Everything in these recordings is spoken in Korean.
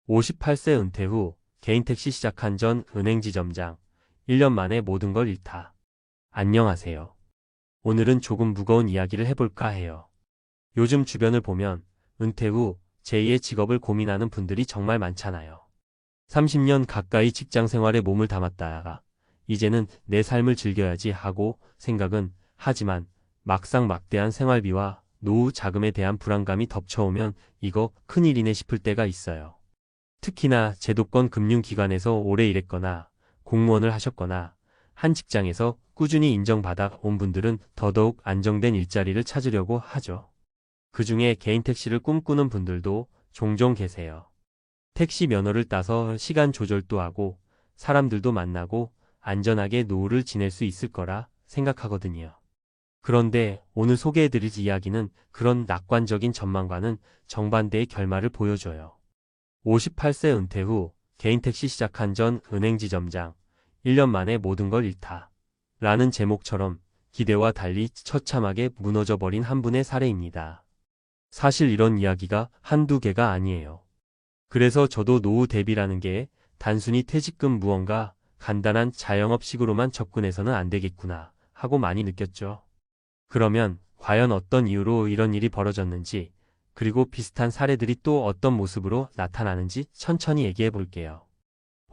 58세 은퇴 후 개인 택시 시작한 전 은행지점장. 1년 만에 모든 걸 잃다. 안녕하세요. 오늘은 조금 무거운 이야기를 해볼까 해요. 요즘 주변을 보면 은퇴 후 제2의 직업을 고민하는 분들이 정말 많잖아요. 30년 가까이 직장 생활에 몸을 담았다가 이제는 내 삶을 즐겨야지 하고 생각은 하지만 막상 막대한 생활비와 노후 자금에 대한 불안감이 덮쳐오면 이거 큰일이네 싶을 때가 있어요. 특히나 제도권 금융기관에서 오래 일했거나 공무원을 하셨거나 한 직장에서 꾸준히 인정받아 온 분들은 더더욱 안정된 일자리를 찾으려고 하죠. 그중에 개인 택시를 꿈꾸는 분들도 종종 계세요. 택시 면허를 따서 시간 조절도 하고 사람들도 만나고 안전하게 노후를 지낼 수 있을 거라 생각하거든요. 그런데 오늘 소개해드릴 이야기는 그런 낙관적인 전망과는 정반대의 결말을 보여줘요. 58세 은퇴 후 개인 택시 시작한 전 은행지점장. 1년 만에 모든 걸 잃다. 라는 제목처럼 기대와 달리 처참하게 무너져버린 한 분의 사례입니다. 사실 이런 이야기가 한두 개가 아니에요. 그래서 저도 노후 대비라는 게 단순히 퇴직금 무언가 간단한 자영업식으로만 접근해서는 안 되겠구나 하고 많이 느꼈죠. 그러면 과연 어떤 이유로 이런 일이 벌어졌는지, 그리고 비슷한 사례들이 또 어떤 모습으로 나타나는지 천천히 얘기해 볼게요.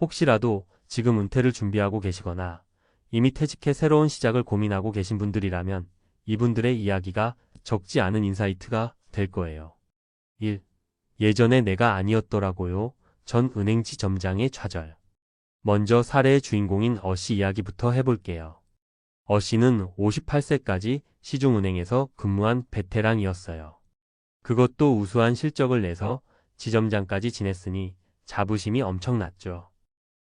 혹시라도 지금 은퇴를 준비하고 계시거나 이미 퇴직해 새로운 시작을 고민하고 계신 분들이라면 이분들의 이야기가 적지 않은 인사이트가 될 거예요. 1. 예전에 내가 아니었더라고요. 전 은행지 점장의 좌절. 먼저 사례의 주인공인 어씨 이야기부터 해볼게요. 어씨는 58세까지 시중은행에서 근무한 베테랑이었어요. 그것도 우수한 실적을 내서 지점장까지 지냈으니 자부심이 엄청났죠.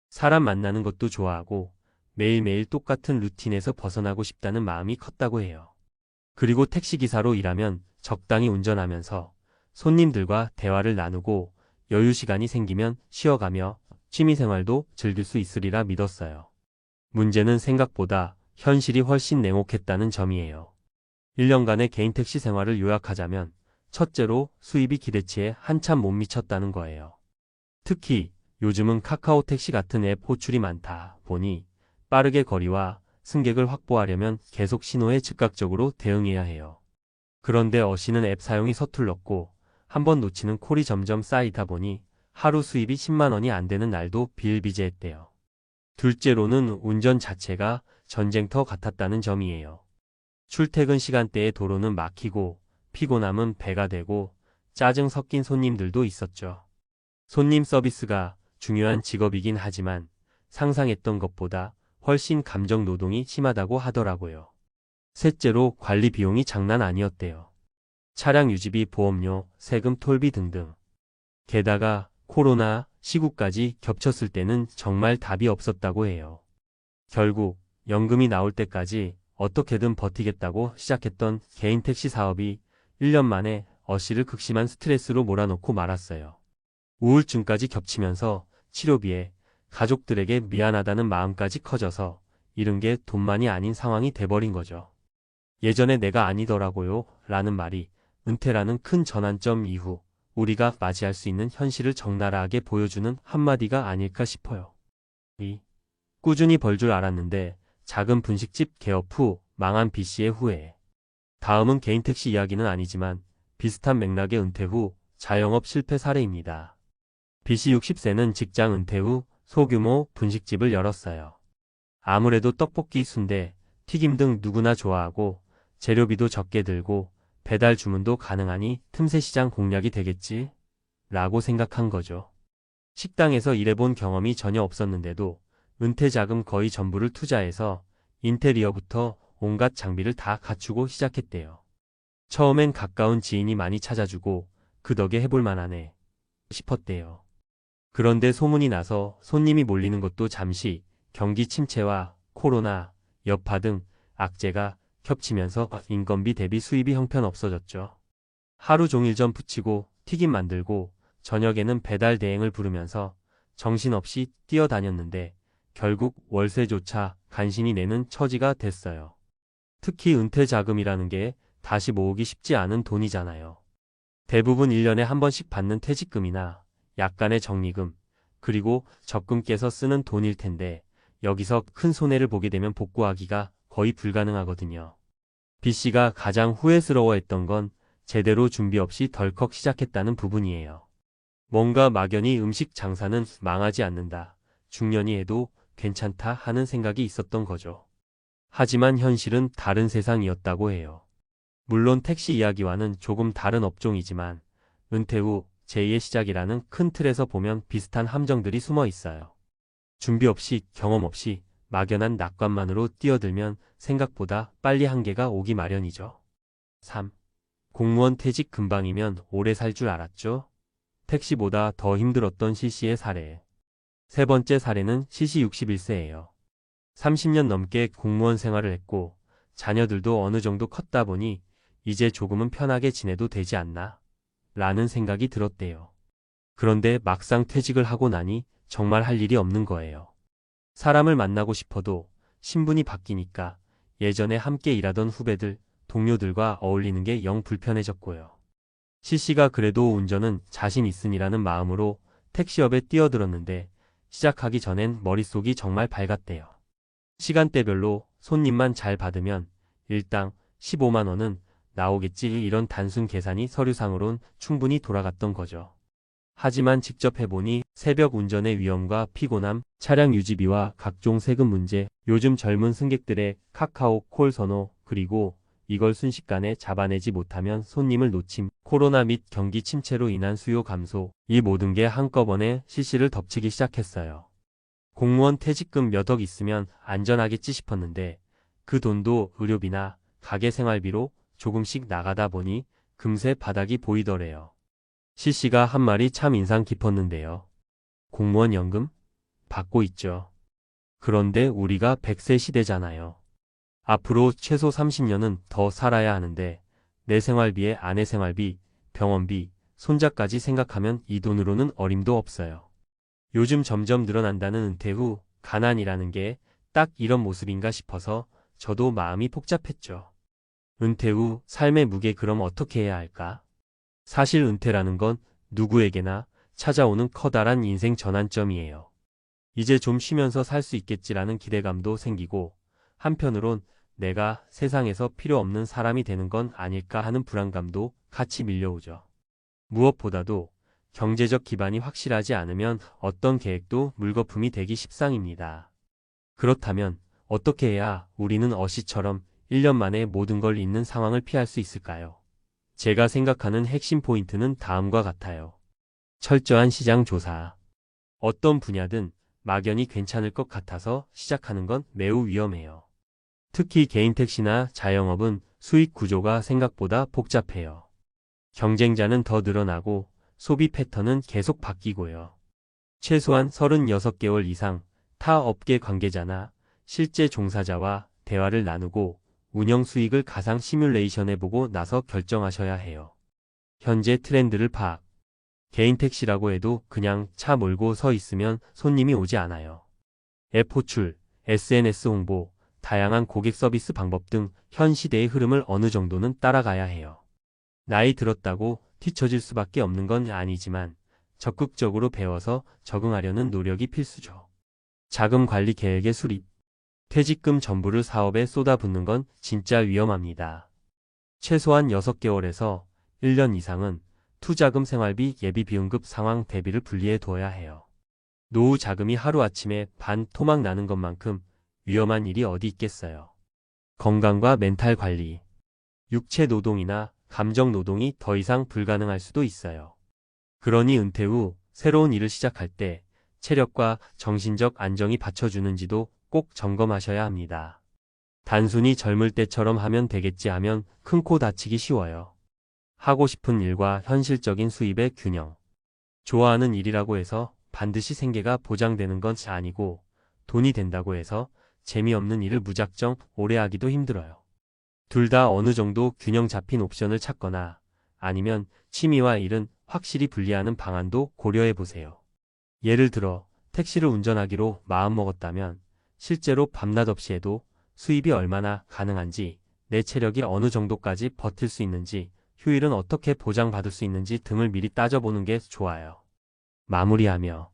사람 만나는 것도 좋아하고 매일매일 똑같은 루틴에서 벗어나고 싶다는 마음이 컸다고 해요. 그리고 택시기사로 일하면 적당히 운전하면서 손님들과 대화를 나누고 여유 시간이 생기면 쉬어가며 취미생활도 즐길 수 있으리라 믿었어요. 문제는 생각보다 현실이 훨씬 냉혹했다는 점이에요. 1년간의 개인 택시 생활을 요약하자면 첫째로 수입이 기대치에 한참 못 미쳤다는 거예요. 특히 요즘은 카카오 택시 같은 앱 호출이 많다 보니 빠르게 거리와 승객을 확보하려면 계속 신호에 즉각적으로 대응해야 해요. 그런데 어씨는 앱 사용이 서툴렀고 한번 놓치는 콜이 점점 쌓이다 보니 하루 수입이 10만 원이 안 되는 날도 비일비재했대요. 둘째로는 운전 자체가 전쟁터 같았다는 점이에요. 출퇴근 시간대에 도로는 막히고 피곤함은 배가 되고 짜증 섞인 손님들도 있었죠. 손님 서비스가 중요한 직업이긴 하지만 상상했던 것보다 훨씬 감정 노동이 심하다고 하더라고요. 셋째로 관리 비용이 장난 아니었대요. 차량 유지비, 보험료, 세금, 톨비 등등. 게다가 코로나 시국까지 겹쳤을 때는 정말 답이 없었다고 해요. 결국 연금이 나올 때까지 어떻게든 버티겠다고 시작했던 개인 택시 사업이 1년 만에 어씨를 극심한 스트레스로 몰아넣고 말았어요. 우울증까지 겹치면서 치료비에 가족들에게 미안하다는 마음까지 커져서 잃은 게 돈만이 아닌 상황이 돼버린 거죠. 예전에 내가 아니더라고요 라는 말이 은퇴라는 큰 전환점 이후 우리가 맞이할 수 있는 현실을 적나라하게 보여주는 한마디가 아닐까 싶어요. 2. 꾸준히 벌 줄 알았는데 작은 분식집 개업 후 망한 B씨의 후회. 다음은 개인 택시 이야기는 아니지만 비슷한 맥락의 은퇴 후 자영업 실패 사례입니다. B씨 60세는 직장 은퇴 후 소규모 분식집을 열었어요. 아무래도 떡볶이, 순대, 튀김 등 누구나 좋아하고 재료비도 적게 들고 배달 주문도 가능하니 틈새 시장 공략이 되겠지? 라고 생각한 거죠. 식당에서 일해본 경험이 전혀 없었는데도 은퇴 자금 거의 전부를 투자해서 인테리어부터 온갖 장비를 다 갖추고 시작했대요. 처음엔 가까운 지인이 많이 찾아주고 그 덕에 해볼 만하네 싶었대요. 그런데 소문이 나서 손님이 몰리는 것도 잠시 경기 침체와 코로나, 여파 등 악재가 겹치면서 인건비 대비 수입이 형편없어졌죠. 하루 종일 전 부치고 튀김 만들고 저녁에는 배달 대행을 부르면서 정신없이 뛰어다녔는데 결국 월세조차 간신히 내는 처지가 됐어요. 특히 은퇴 자금이라는 게 다시 모으기 쉽지 않은 돈이잖아요. 대부분 1년에 한 번씩 받는 퇴직금이나 약간의 적립금, 그리고 적금께서 쓰는 돈일 텐데 여기서 큰 손해를 보게 되면 복구하기가 거의 불가능하거든요. B씨가 가장 후회스러워했던 건 제대로 준비 없이 덜컥 시작했다는 부분이에요. 뭔가 막연히 음식 장사는 망하지 않는다, 중년이 해도 괜찮다 하는 생각이 있었던 거죠. 하지만 현실은 다른 세상이었다고 해요. 물론 택시 이야기와는 조금 다른 업종이지만 은퇴 후 제2의 시작이라는 큰 틀에서 보면 비슷한 함정들이 숨어 있어요. 준비 없이 경험 없이 막연한 낙관만으로 뛰어들면 생각보다 빨리 한계가 오기 마련이죠. 3. 공무원 퇴직 금방이면 오래 살 줄 알았죠? 택시보다 더 힘들었던 C씨의 사례. 세 번째 사례는 C씨 61세예요. 30년 넘게 공무원 생활을 했고 자녀들도 어느 정도 컸다 보니 이제 조금은 편하게 지내도 되지 않나? 라는 생각이 들었대요. 그런데 막상 퇴직을 하고 나니 정말 할 일이 없는 거예요. 사람을 만나고 싶어도 신분이 바뀌니까 예전에 함께 일하던 후배들, 동료들과 어울리는 게 영 불편해졌고요. C씨가 그래도 운전은 자신 있으니라는 마음으로 택시업에 뛰어들었는데 시작하기 전엔 머릿속이 정말 밝았대요. 시간대별로 손님만 잘 받으면 일당 15만 원은 나오겠지, 이런 단순 계산이 서류상으론 충분히 돌아갔던 거죠. 하지만 직접 해보니 새벽 운전의 위험과 피곤함, 차량 유지비와 각종 세금 문제, 요즘 젊은 승객들의 카카오 콜 선호, 그리고 이걸 순식간에 잡아내지 못하면 손님을 놓침, 코로나 및 경기 침체로 인한 수요 감소, 이 모든 게 한꺼번에 C씨를 덮치기 시작했어요. 공무원 퇴직금 몇 억 있으면 안전하겠지 싶었는데 그 돈도 의료비나 가게 생활비로 조금씩 나가다 보니 금세 바닥이 보이더래요. C씨가 한 말이 참 인상 깊었는데요. 공무원 연금? 받고 있죠. 그런데 우리가 100세 시대잖아요. 앞으로 최소 30년은 더 살아야 하는데 내 생활비에 아내 생활비, 병원비, 손자까지 생각하면 이 돈으로는 어림도 없어요. 요즘 점점 늘어난다는 은퇴 후 가난이라는 게 딱 이런 모습인가 싶어서 저도 마음이 복잡했죠. 은퇴 후 삶의 무게, 그럼 어떻게 해야 할까? 사실 은퇴라는 건 누구에게나 찾아오는 커다란 인생 전환점이에요. 이제 좀 쉬면서 살 수 있겠지라는 기대감도 생기고 한편으론 내가 세상에서 필요 없는 사람이 되는 건 아닐까 하는 불안감도 같이 밀려오죠. 무엇보다도 경제적 기반이 확실하지 않으면 어떤 계획도 물거품이 되기 십상입니다. 그렇다면 어떻게 해야 우리는 어시처럼 1년 만에 모든 걸 잃는 상황을 피할 수 있을까요? 제가 생각하는 핵심 포인트는 다음과 같아요. 철저한 시장 조사. 어떤 분야든 막연히 괜찮을 것 같아서 시작하는 건 매우 위험해요. 특히 개인 택시나 자영업은 수익 구조가 생각보다 복잡해요. 경쟁자는 더 늘어나고 소비 패턴은 계속 바뀌고요. 최소한 36개월 이상 타 업계 관계자나 실제 종사자와 대화를 나누고 운영 수익을 가상 시뮬레이션해보고 나서 결정하셔야 해요. 현재 트렌드를 파악. 개인 택시라고 해도 그냥 차 몰고 서 있으면 손님이 오지 않아요. 앱 호출, SNS 홍보, 다양한 고객 서비스 방법 등 현 시대의 흐름을 어느 정도는 따라가야 해요. 나이 들었다고 뒤처질 수밖에 없는 건 아니지만 적극적으로 배워서 적응하려는 노력이 필수죠. 자금 관리 계획의 수립. 퇴직금 전부를 사업에 쏟아붓는 건 진짜 위험합니다. 최소한 6개월에서 1년 이상은 투자금, 생활비, 예비 비응급 상황 대비를 분리해 두어야 해요. 노후 자금이 하루아침에 반 토막 나는 것만큼 위험한 일이 어디 있겠어요. 건강과 멘탈 관리. 육체 노동이나 감정 노동이 더 이상 불가능할 수도 있어요. 그러니 은퇴 후 새로운 일을 시작할 때 체력과 정신적 안정이 받쳐주는지도 꼭 점검하셔야 합니다. 단순히 젊을 때처럼 하면 되겠지 하면 큰 코 다치기 쉬워요. 하고 싶은 일과 현실적인 수입의 균형. 좋아하는 일이라고 해서 반드시 생계가 보장되는 건 아니고 돈이 된다고 해서 재미없는 일을 무작정 오래 하기도 힘들어요. 둘 다 어느 정도 균형 잡힌 옵션을 찾거나 아니면 취미와 일은 확실히 분리하는 방안도 고려해 보세요. 예를 들어 택시를 운전하기로 마음먹었다면 실제로 밤낮 없이 해도 수입이 얼마나 가능한지, 내 체력이 어느 정도까지 버틸 수 있는지, 휴일은 어떻게 보장받을 수 있는지 등을 미리 따져보는 게 좋아요. 마무리하며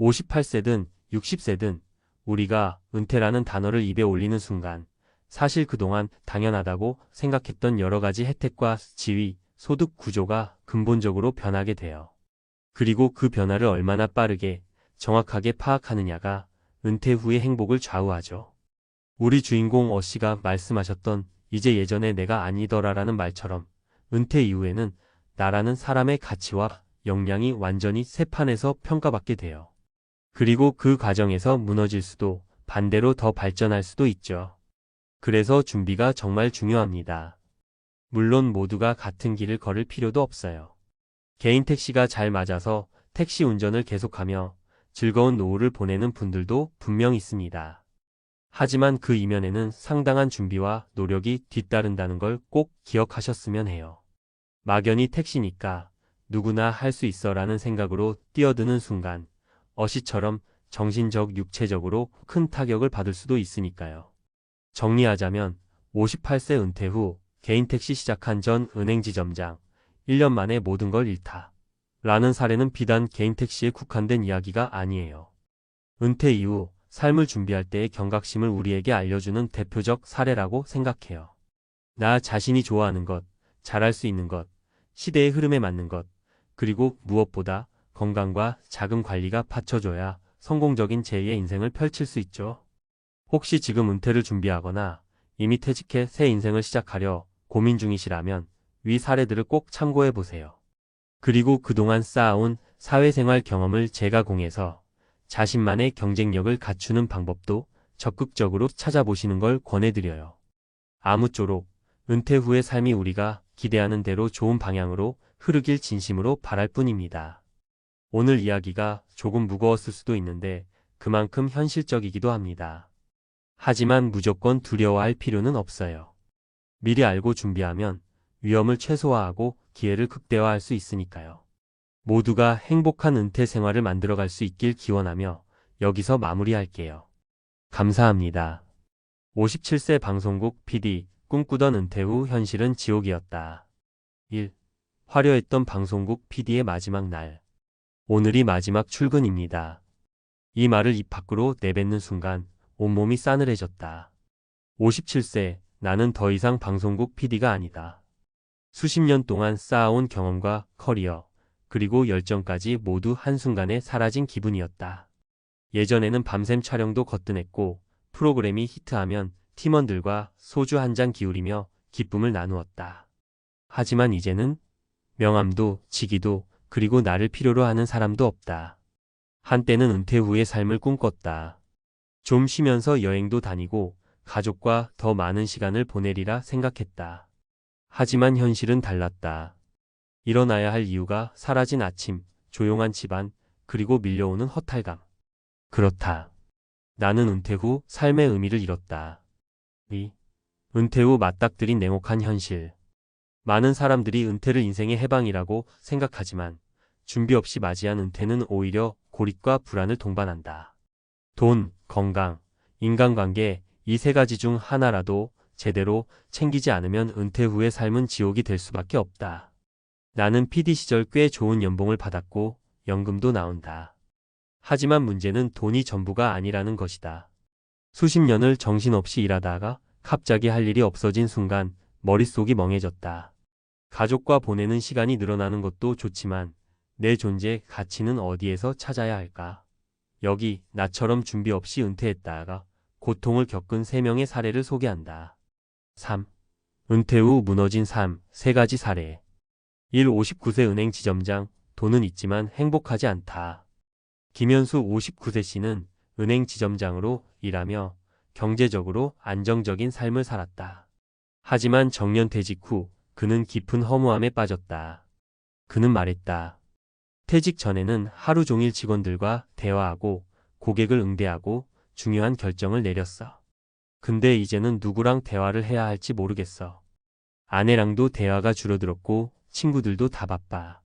58세든 60세든 우리가 은퇴라는 단어를 입에 올리는 순간 사실 그동안 당연하다고 생각했던 여러 가지 혜택과 지위, 소득 구조가 근본적으로 변하게 돼요. 그리고 그 변화를 얼마나 빠르게 정확하게 파악하느냐가 은퇴 후의 행복을 좌우하죠. 우리 주인공 어씨가 말씀하셨던 이제 예전에 내가 아니더라라는 말처럼 은퇴 이후에는 나라는 사람의 가치와 역량이 완전히 새 판에서 평가받게 돼요. 그리고 그 과정에서 무너질 수도 반대로 더 발전할 수도 있죠. 그래서 준비가 정말 중요합니다. 물론 모두가 같은 길을 걸을 필요도 없어요. 개인 택시가 잘 맞아서 택시 운전을 계속하며 즐거운 노후를 보내는 분들도 분명 있습니다. 하지만 그 이면에는 상당한 준비와 노력이 뒤따른다는 걸 꼭 기억하셨으면 해요. 막연히 택시니까 누구나 할 수 있어라는 생각으로 뛰어드는 순간 어시처럼 정신적, 육체적으로 큰 타격을 받을 수도 있으니까요. 정리하자면 58세 은퇴 후 개인 택시 시작한 전 은행지점장 1년 만에 모든 걸 잃다. 라는 사례는 비단 개인 택시에 국한된 이야기가 아니에요. 은퇴 이후 삶을 준비할 때의 경각심을 우리에게 알려주는 대표적 사례라고 생각해요. 나 자신이 좋아하는 것, 잘할 수 있는 것, 시대의 흐름에 맞는 것, 그리고 무엇보다 건강과 자금 관리가 받쳐줘야 성공적인 제2의 인생을 펼칠 수 있죠. 혹시 지금 은퇴를 준비하거나 이미 퇴직해 새 인생을 시작하려 고민 중이시라면 위 사례들을 꼭 참고해 보세요. 그리고 그동안 쌓아온 사회생활 경험을 제가공해서 자신만의 경쟁력을 갖추는 방법도 적극적으로 찾아보시는 걸 권해드려요. 아무쪼록 은퇴 후의 삶이 우리가 기대하는 대로 좋은 방향으로 흐르길 진심으로 바랄 뿐입니다. 오늘 이야기가 조금 무거웠을 수도 있는데 그만큼 현실적이기도 합니다. 하지만 무조건 두려워할 필요는 없어요. 미리 알고 준비하면 위험을 최소화하고 기회를 극대화할 수 있으니까요. 모두가 행복한 은퇴 생활을 만들어갈 수 있길 기원하며 여기서 마무리할게요. 감사합니다. 57세 방송국 PD, 꿈꾸던 은퇴 후 현실은 지옥이었다. 1. 화려했던 방송국 PD의 마지막 날. 오늘이 마지막 출근입니다. 이 말을 입 밖으로 내뱉는 순간 온몸이 싸늘해졌다. 57세, 나는 더 이상 방송국 PD가 아니다. 수십 년 동안 쌓아온 경험과 커리어, 그리고 열정까지 모두 한순간에 사라진 기분이었다. 예전에는 밤샘 촬영도 거뜬했고 프로그램이 히트하면 팀원들과 소주 한 잔 기울이며 기쁨을 나누었다. 하지만 이제는 명함도 직위도 그리고 나를 필요로 하는 사람도 없다. 한때는 은퇴 후의 삶을 꿈꿨다. 좀 쉬면서 여행도 다니고 가족과 더 많은 시간을 보내리라 생각했다. 하지만 현실은 달랐다. 일어나야 할 이유가 사라진 아침, 조용한 집안, 그리고 밀려오는 허탈감. 그렇다. 나는 은퇴 후 삶의 의미를 잃었다. 은퇴 후 맞닥뜨린 냉혹한 현실. 많은 사람들이 은퇴를 인생의 해방이라고 생각하지만 준비 없이 맞이한 은퇴는 오히려 고립과 불안을 동반한다. 돈, 건강, 인간관계 이 세 가지 중 하나라도 제대로 챙기지 않으면 은퇴 후의 삶은 지옥이 될 수밖에 없다. 나는 PD 시절 꽤 좋은 연봉을 받았고 연금도 나온다. 하지만 문제는 돈이 전부가 아니라는 것이다. 수십 년을 정신없이 일하다가 갑자기 할 일이 없어진 순간 머릿속이 멍해졌다. 가족과 보내는 시간이 늘어나는 것도 좋지만 내 존재의 가치는 어디에서 찾아야 할까? 여기 나처럼 준비 없이 은퇴했다가 고통을 겪은 3명의 사례를 소개한다. 3. 은퇴 후 무너진 삶, 3가지 사례. 1. 59세 은행 지점장, 돈은 있지만 행복하지 않다. 김현수 59세 씨는 은행 지점장으로 일하며 경제적으로 안정적인 삶을 살았다. 하지만 정년 퇴직 후 그는 깊은 허무함에 빠졌다. 그는 말했다. 퇴직 전에는 하루 종일 직원들과 대화하고 고객을 응대하고 중요한 결정을 내렸어. 근데 이제는 누구랑 대화를 해야 할지 모르겠어. 아내랑도 대화가 줄어들었고 친구들도 다 바빠.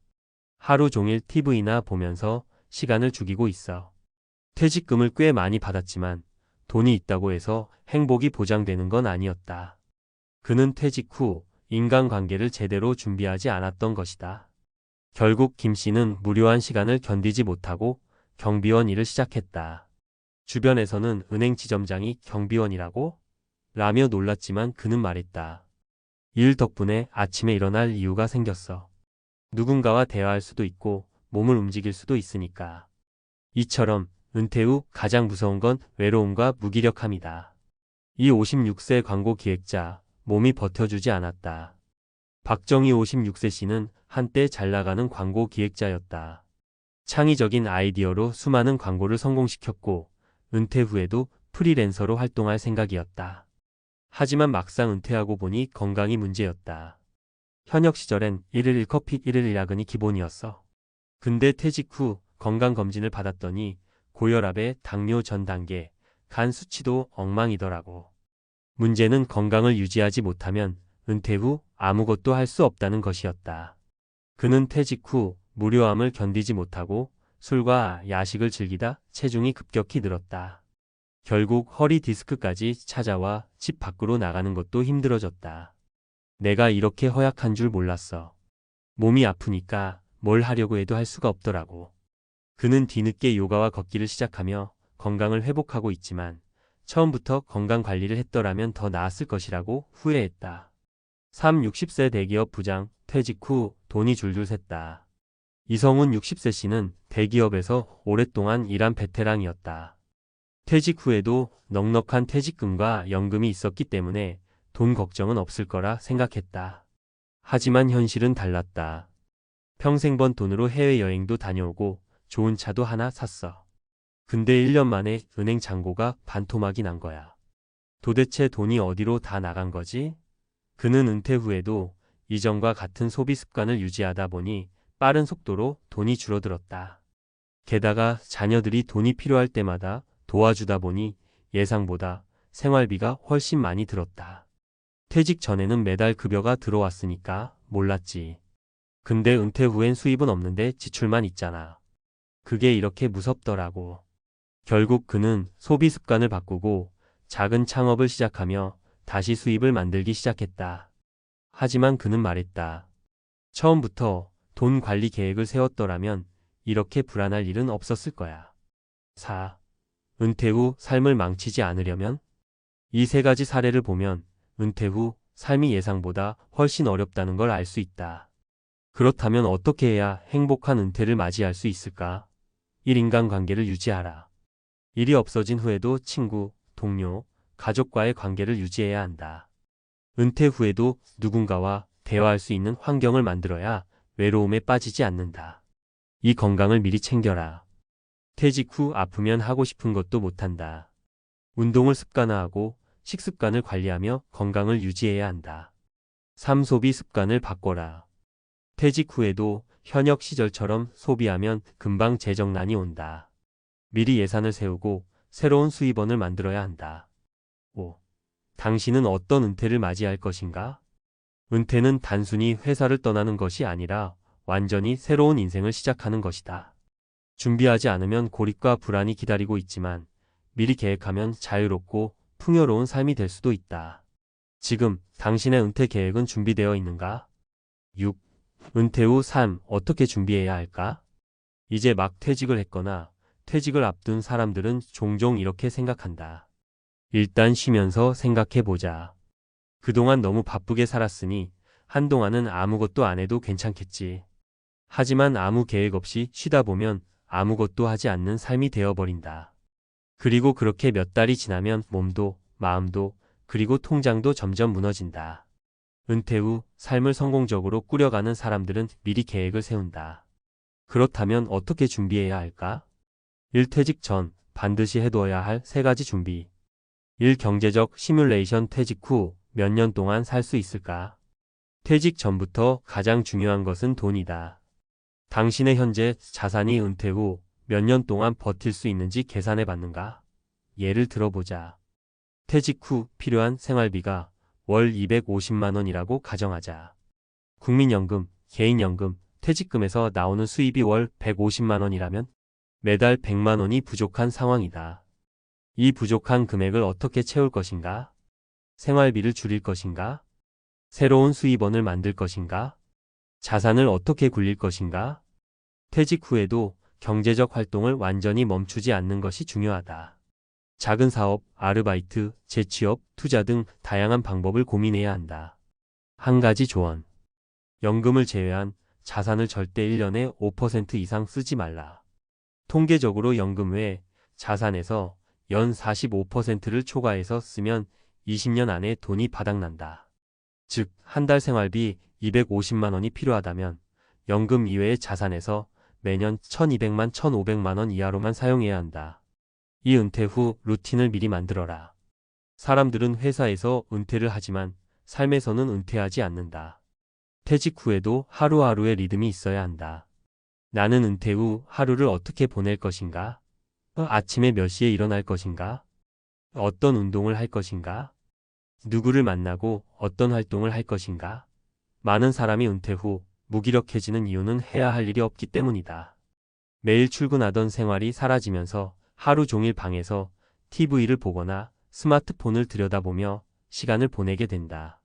하루 종일 TV나 보면서 시간을 죽이고 있어. 퇴직금을 꽤 많이 받았지만 돈이 있다고 해서 행복이 보장되는 건 아니었다. 그는 퇴직 후 인간관계를 제대로 준비하지 않았던 것이다. 결국 김 씨는 무료한 시간을 견디지 못하고 경비원 일을 시작했다. 주변에서는 은행 지점장이 경비원이라고? 라며 놀랐지만 그는 말했다. 일 덕분에 아침에 일어날 이유가 생겼어. 누군가와 대화할 수도 있고 몸을 움직일 수도 있으니까. 이처럼 은퇴 후 가장 무서운 건 외로움과 무기력함이다. 이 56세 광고 기획자, 몸이 버텨주지 않았다. 박정희 56세 씨는 한때 잘 나가는 광고 기획자였다. 창의적인 아이디어로 수많은 광고를 성공시켰고 은퇴 후에도 프리랜서로 활동할 생각이었다. 하지만 막상 은퇴하고 보니 건강이 문제였다. 현역 시절엔 1일 1커피 1일 1야근이 기본이었어. 근데 퇴직 후 건강검진을 받았더니 고혈압에 당뇨 전 단계, 간 수치도 엉망이더라고. 문제는 건강을 유지하지 못하면 은퇴 후 아무것도 할 수 없다는 것이었다. 그는 퇴직 후 무료함을 견디지 못하고 술과 야식을 즐기다 체중이 급격히 늘었다. 결국 허리 디스크까지 찾아와 집 밖으로 나가는 것도 힘들어졌다. 내가 이렇게 허약한 줄 몰랐어. 몸이 아프니까 뭘 하려고 해도 할 수가 없더라고. 그는 뒤늦게 요가와 걷기를 시작하며 건강을 회복하고 있지만 처음부터 건강 관리를 했더라면 더 나았을 것이라고 후회했다. 60세 대기업 부장, 퇴직 후 돈이 줄줄 샜다. 이성훈 60세 씨는 대기업에서 오랫동안 일한 베테랑이었다. 퇴직 후에도 넉넉한 퇴직금과 연금이 있었기 때문에 돈 걱정은 없을 거라 생각했다. 하지만 현실은 달랐다. 평생 번 돈으로 해외여행도 다녀오고 좋은 차도 하나 샀어. 근데 1년 만에 은행 잔고가 반토막이 난 거야. 도대체 돈이 어디로 다 나간 거지? 그는 은퇴 후에도 이전과 같은 소비 습관을 유지하다 보니 빠른 속도로 돈이 줄어들었다. 게다가 자녀들이 돈이 필요할 때마다 도와주다 보니 예상보다 생활비가 훨씬 많이 들었다. 퇴직 전에는 매달 급여가 들어왔으니까 몰랐지. 근데 은퇴 후엔 수입은 없는데 지출만 있잖아. 그게 이렇게 무섭더라고. 결국 그는 소비 습관을 바꾸고 작은 창업을 시작하며 다시 수입을 만들기 시작했다. 하지만 그는 말했다. 처음부터 돈 관리 계획을 세웠더라면 이렇게 불안할 일은 없었을 거야. 4. 은퇴 후 삶을 망치지 않으려면? 이 세 가지 사례를 보면 은퇴 후 삶이 예상보다 훨씬 어렵다는 걸 알 수 있다. 그렇다면 어떻게 해야 행복한 은퇴를 맞이할 수 있을까? 1. 인간관계를 유지하라. 일이 없어진 후에도 친구, 동료, 가족과의 관계를 유지해야 한다. 은퇴 후에도 누군가와 대화할 수 있는 환경을 만들어야 외로움에 빠지지 않는다. 이 건강을 미리 챙겨라. 퇴직 후 아프면 하고 싶은 것도 못한다. 운동을 습관화하고 식습관을 관리하며 건강을 유지해야 한다. 3. 소비 습관을 바꿔라. 퇴직 후에도 현역 시절처럼 소비하면 금방 재정난이 온다. 미리 예산을 세우고 새로운 수입원을 만들어야 한다. 5. 당신은 어떤 은퇴를 맞이할 것인가? 은퇴는 단순히 회사를 떠나는 것이 아니라 완전히 새로운 인생을 시작하는 것이다. 준비하지 않으면 고립과 불안이 기다리고 있지만 미리 계획하면 자유롭고 풍요로운 삶이 될 수도 있다. 지금 당신의 은퇴 계획은 준비되어 있는가? 6. 은퇴 후 삶 어떻게 준비해야 할까? 이제 막 퇴직을 했거나 퇴직을 앞둔 사람들은 종종 이렇게 생각한다. 일단 쉬면서 생각해보자. 그동안 너무 바쁘게 살았으니 한동안은 아무것도 안 해도 괜찮겠지. 하지만 아무 계획 없이 쉬다 보면 아무것도 하지 않는 삶이 되어버린다. 그리고 그렇게 몇 달이 지나면 몸도 마음도 그리고 통장도 점점 무너진다. 은퇴 후 삶을 성공적으로 꾸려가는 사람들은 미리 계획을 세운다. 그렇다면 어떻게 준비해야 할까? 1. 퇴직 전 반드시 해둬야 할 3가지 준비. 1. 경제적 시뮬레이션. 퇴직 후 몇 년 동안 살 수 있을까? 퇴직 전부터 가장 중요한 것은 돈이다. 당신의 현재 자산이 은퇴 후 몇 년 동안 버틸 수 있는지 계산해 봤는가? 예를 들어보자. 퇴직 후 필요한 생활비가 월 250만 원이라고 가정하자. 국민연금, 개인연금, 퇴직금에서 나오는 수입이 월 150만 원이라면 매달 100만 원이 부족한 상황이다. 이 부족한 금액을 어떻게 채울 것인가? 생활비를 줄일 것인가? 새로운 수입원을 만들 것인가? 자산을 어떻게 굴릴 것인가? 퇴직 후에도 경제적 활동을 완전히 멈추지 않는 것이 중요하다. 작은 사업, 아르바이트, 재취업, 투자 등 다양한 방법을 고민해야 한다. 한 가지 조언. 연금을 제외한 자산을 절대 1년에 5% 이상 쓰지 말라. 통계적으로 연금 외 자산에서 연 45%를 초과해서 쓰면 20년 안에 돈이 바닥난다. 즉, 한 달 생활비 250만 원이 필요하다면 연금 이외의 자산에서 매년 1200만 1500만 원 이하로만 사용해야 한다. 이 은퇴 후 루틴을 미리 만들어라. 사람들은 회사에서 은퇴를 하지만 삶에서는 은퇴하지 않는다. 퇴직 후에도 하루하루의 리듬이 있어야 한다. 나는 은퇴 후 하루를 어떻게 보낼 것인가? 아침에 몇 시에 일어날 것인가? 어떤 운동을 할 것인가? 누구를 만나고 어떤 활동을 할 것인가? 많은 사람이 은퇴 후 무기력해지는 이유는 해야 할 일이 없기 때문이다. 매일 출근하던 생활이 사라지면서 하루 종일 방에서 TV를 보거나 스마트폰을 들여다보며 시간을 보내게 된다.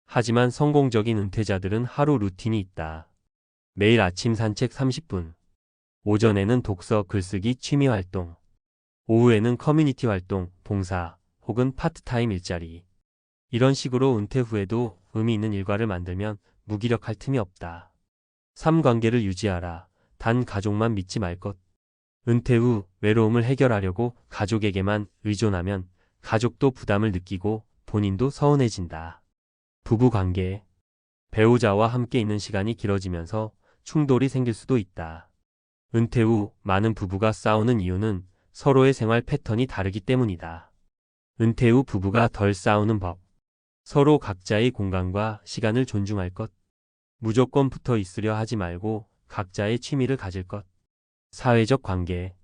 하지만 성공적인 은퇴자들은 하루 루틴이 있다. 매일 아침 산책 30분, 오전에는 독서, 글쓰기, 취미 활동, 오후에는 커뮤니티 활동, 봉사 혹은 파트타임 일자리. 이런 식으로 은퇴 후에도 의미 있는 일과를 만들면 무기력할 틈이 없다. 삶관계를 유지하라. 단 가족만 믿지 말 것. 은퇴 후 외로움을 해결하려고 가족에게만 의존하면 가족도 부담을 느끼고 본인도 서운해진다. 부부관계. 배우자와 함께 있는 시간이 길어지면서 충돌이 생길 수도 있다. 은퇴 후 많은 부부가 싸우는 이유는 서로의 생활 패턴이 다르기 때문이다. 은퇴 후 부부가 덜 싸우는 법. 서로 각자의 공간과 시간을 존중할 것. 무조건 붙어 있으려 하지 말고 각자의 취미를 가질 것. 사회적 관계.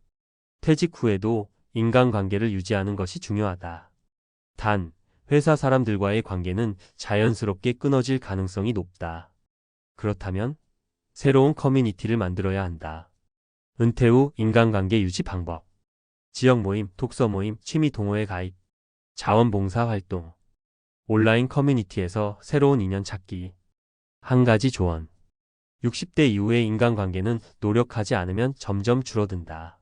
퇴직 후에도 인간관계를 유지하는 것이 중요하다. 단, 회사 사람들과의 관계는 자연스럽게 끊어질 가능성이 높다. 그렇다면 새로운 커뮤니티를 만들어야 한다. 은퇴 후 인간관계 유지 방법. 지역 모임, 독서 모임, 취미 동호회 가입, 자원봉사 활동, 온라인 커뮤니티에서 새로운 인연 찾기. 한 가지 조언. 60대 이후의 인간관계는 노력하지 않으면 점점 줄어든다.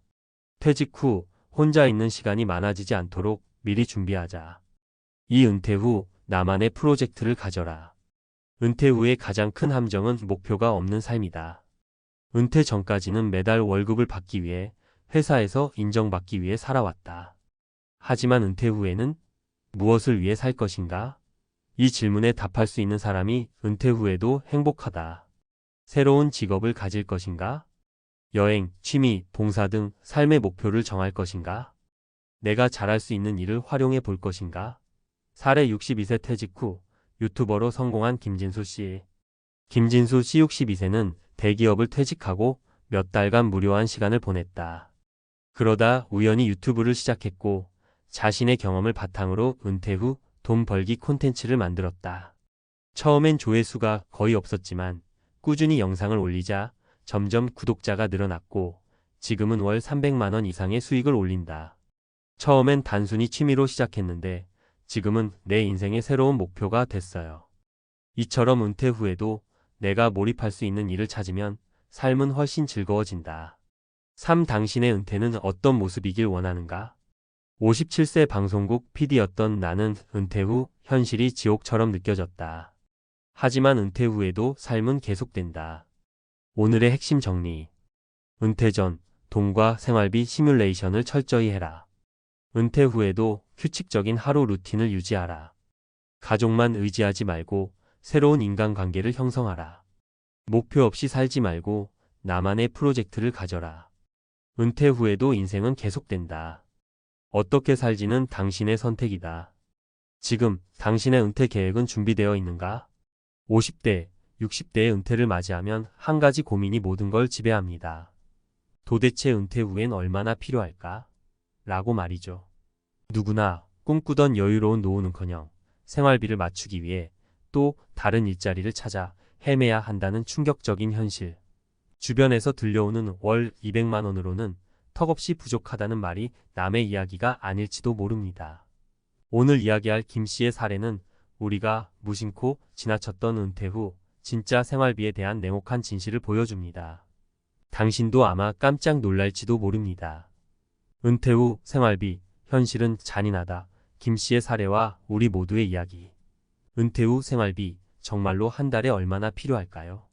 퇴직 후 혼자 있는 시간이 많아지지 않도록 미리 준비하자. 이 은퇴 후 나만의 프로젝트를 가져라. 은퇴 후의 가장 큰 함정은 목표가 없는 삶이다. 은퇴 전까지는 매달 월급을 받기 위해 회사에서 인정받기 위해 살아왔다. 하지만 은퇴 후에는 무엇을 위해 살 것인가? 이 질문에 답할 수 있는 사람이 은퇴 후에도 행복하다. 새로운 직업을 가질 것인가? 여행, 취미, 봉사 등 삶의 목표를 정할 것인가? 내가 잘할 수 있는 일을 활용해 볼 것인가? 사례 62세 퇴직 후 유튜버로 성공한 김진수 씨. 김진수 씨 62세는 대기업을 퇴직하고 몇 달간 무료한 시간을 보냈다. 그러다 우연히 유튜브를 시작했고 자신의 경험을 바탕으로 은퇴 후 돈 벌기 콘텐츠를 만들었다. 처음엔 조회수가 거의 없었지만 꾸준히 영상을 올리자 점점 구독자가 늘어났고 지금은 월 300만 원 이상의 수익을 올린다. 처음엔 단순히 취미로 시작했는데 지금은 내 인생의 새로운 목표가 됐어요. 이처럼 은퇴 후에도 내가 몰입할 수 있는 일을 찾으면 삶은 훨씬 즐거워진다. 3. 당신의 은퇴는 어떤 모습이길 원하는가? 57세 방송국 PD였던 나는 은퇴 후 현실이 지옥처럼 느껴졌다. 하지만 은퇴 후에도 삶은 계속된다. 오늘의 핵심 정리. 은퇴 전 돈과 생활비 시뮬레이션을 철저히 해라. 은퇴 후에도 규칙적인 하루 루틴을 유지하라. 가족만 의지하지 말고 새로운 인간관계를 형성하라. 목표 없이 살지 말고 나만의 프로젝트를 가져라. 은퇴 후에도 인생은 계속된다. 어떻게 살지는 당신의 선택이다. 지금 당신의 은퇴 계획은 준비되어 있는가? 50대, 60대의 은퇴를 맞이하면 한 가지 고민이 모든 걸 지배합니다. 도대체 은퇴 후엔 얼마나 필요할까? 라고 말이죠. 누구나 꿈꾸던 여유로운 노후는커녕 생활비를 맞추기 위해 또 다른 일자리를 찾아 헤매야 한다는 충격적인 현실. 주변에서 들려오는 월 200만 원으로는 턱없이 부족하다는 말이 남의 이야기가 아닐지도 모릅니다. 오늘 이야기할 김 씨의 사례는 우리가 무심코 지나쳤던 은퇴 후 진짜 생활비에 대한 냉혹한 진실을 보여줍니다. 당신도 아마 깜짝 놀랄지도 모릅니다. 은퇴 후 생활비, 현실은 잔인하다. 김 씨의 사례와 우리 모두의 이야기. 은퇴 후 생활비, 정말로 한 달에 얼마나 필요할까요?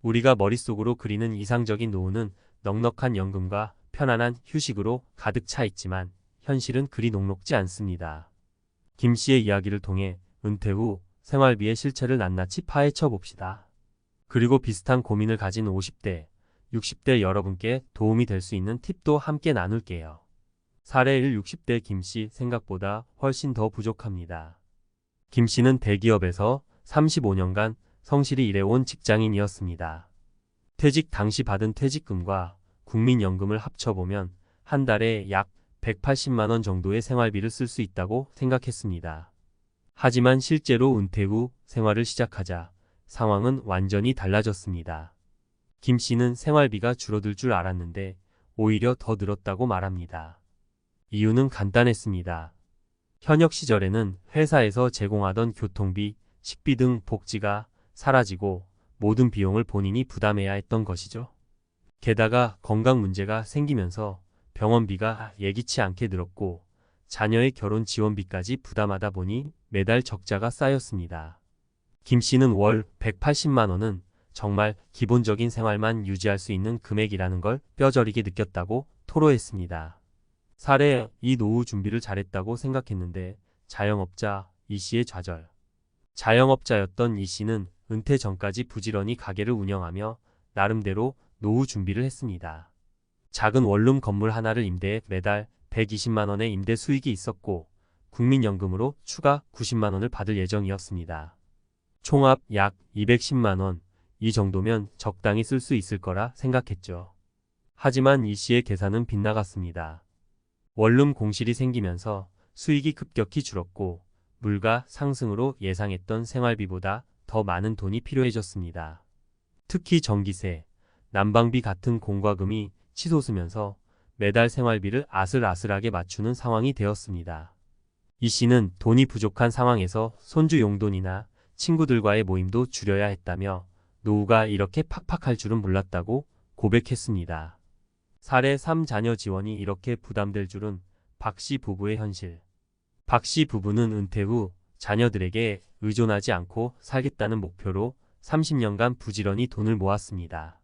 우리가 머릿속으로 그리는 이상적인 노후는 넉넉한 연금과 편안한 휴식으로 가득 차 있지만 현실은 그리 녹록지 않습니다. 김 씨의 이야기를 통해 은퇴 후 생활비의 실체를 낱낱이 파헤쳐 봅시다. 그리고 비슷한 고민을 가진 50대, 60대 여러분께 도움이 될 수 있는 팁도 함께 나눌게요. 사례 1. 60대 김 씨, 생각보다 훨씬 더 부족합니다. 김 씨는 대기업에서 35년간 성실히 일해온 직장인이었습니다. 퇴직 당시 받은 퇴직금과 국민연금을 합쳐보면 한 달에 약 180만 원 정도의 생활비를 쓸 수 있다고 생각했습니다. 하지만 실제로 은퇴 후 생활을 시작하자 상황은 완전히 달라졌습니다. 김 씨는 생활비가 줄어들 줄 알았는데 오히려 더 늘었다고 말합니다. 이유는 간단했습니다. 현역 시절에는 회사에서 제공하던 교통비, 식비 등 복지가 사라지고 모든 비용을 본인이 부담해야 했던 것이죠. 게다가 건강 문제가 생기면서 병원비가 예기치 않게 늘었고 자녀의 결혼 지원비까지 부담하다 보니 매달 적자가 쌓였습니다. 김 씨는 월 180만 원은 정말 기본적인 생활만 유지할 수 있는 금액이라는 걸 뼈저리게 느꼈다고 토로했습니다. 사례 2. 노후 준비를 잘했다고 생각했는데 자영업자 이 씨의 좌절. 자영업자였던 이 씨는 은퇴 전까지 부지런히 가게를 운영하며 나름대로 노후 준비를 했습니다. 작은 원룸 건물 하나를 임대해 매달 120만 원의 임대 수익이 있었고 국민연금으로 추가 90만 원을 받을 예정이었습니다. 총합 약 210만 원, 이 정도면 적당히 쓸 수 있을 거라 생각했죠. 하지만 이 씨의 계산은 빗나갔습니다. 원룸 공실이 생기면서 수익이 급격히 줄었고 물가 상승으로 예상했던 생활비보다 더 많은 돈이 필요해졌습니다. 특히 전기세, 난방비 같은 공과금이 치솟으면서 매달 생활비를 아슬아슬하게 맞추는 상황이 되었습니다. 이 씨는 돈이 부족한 상황에서 손주 용돈이나 친구들과의 모임도 줄여야 했다며 노후가 이렇게 팍팍할 줄은 몰랐다고 고백했습니다. 사례 3. 자녀 지원이 이렇게 부담될 줄은. 박 씨 부부의 현실. 박 씨 부부는 은퇴 후 자녀들에게 의존하지 않고 살겠다는 목표로 30년간 부지런히 돈을 모았습니다.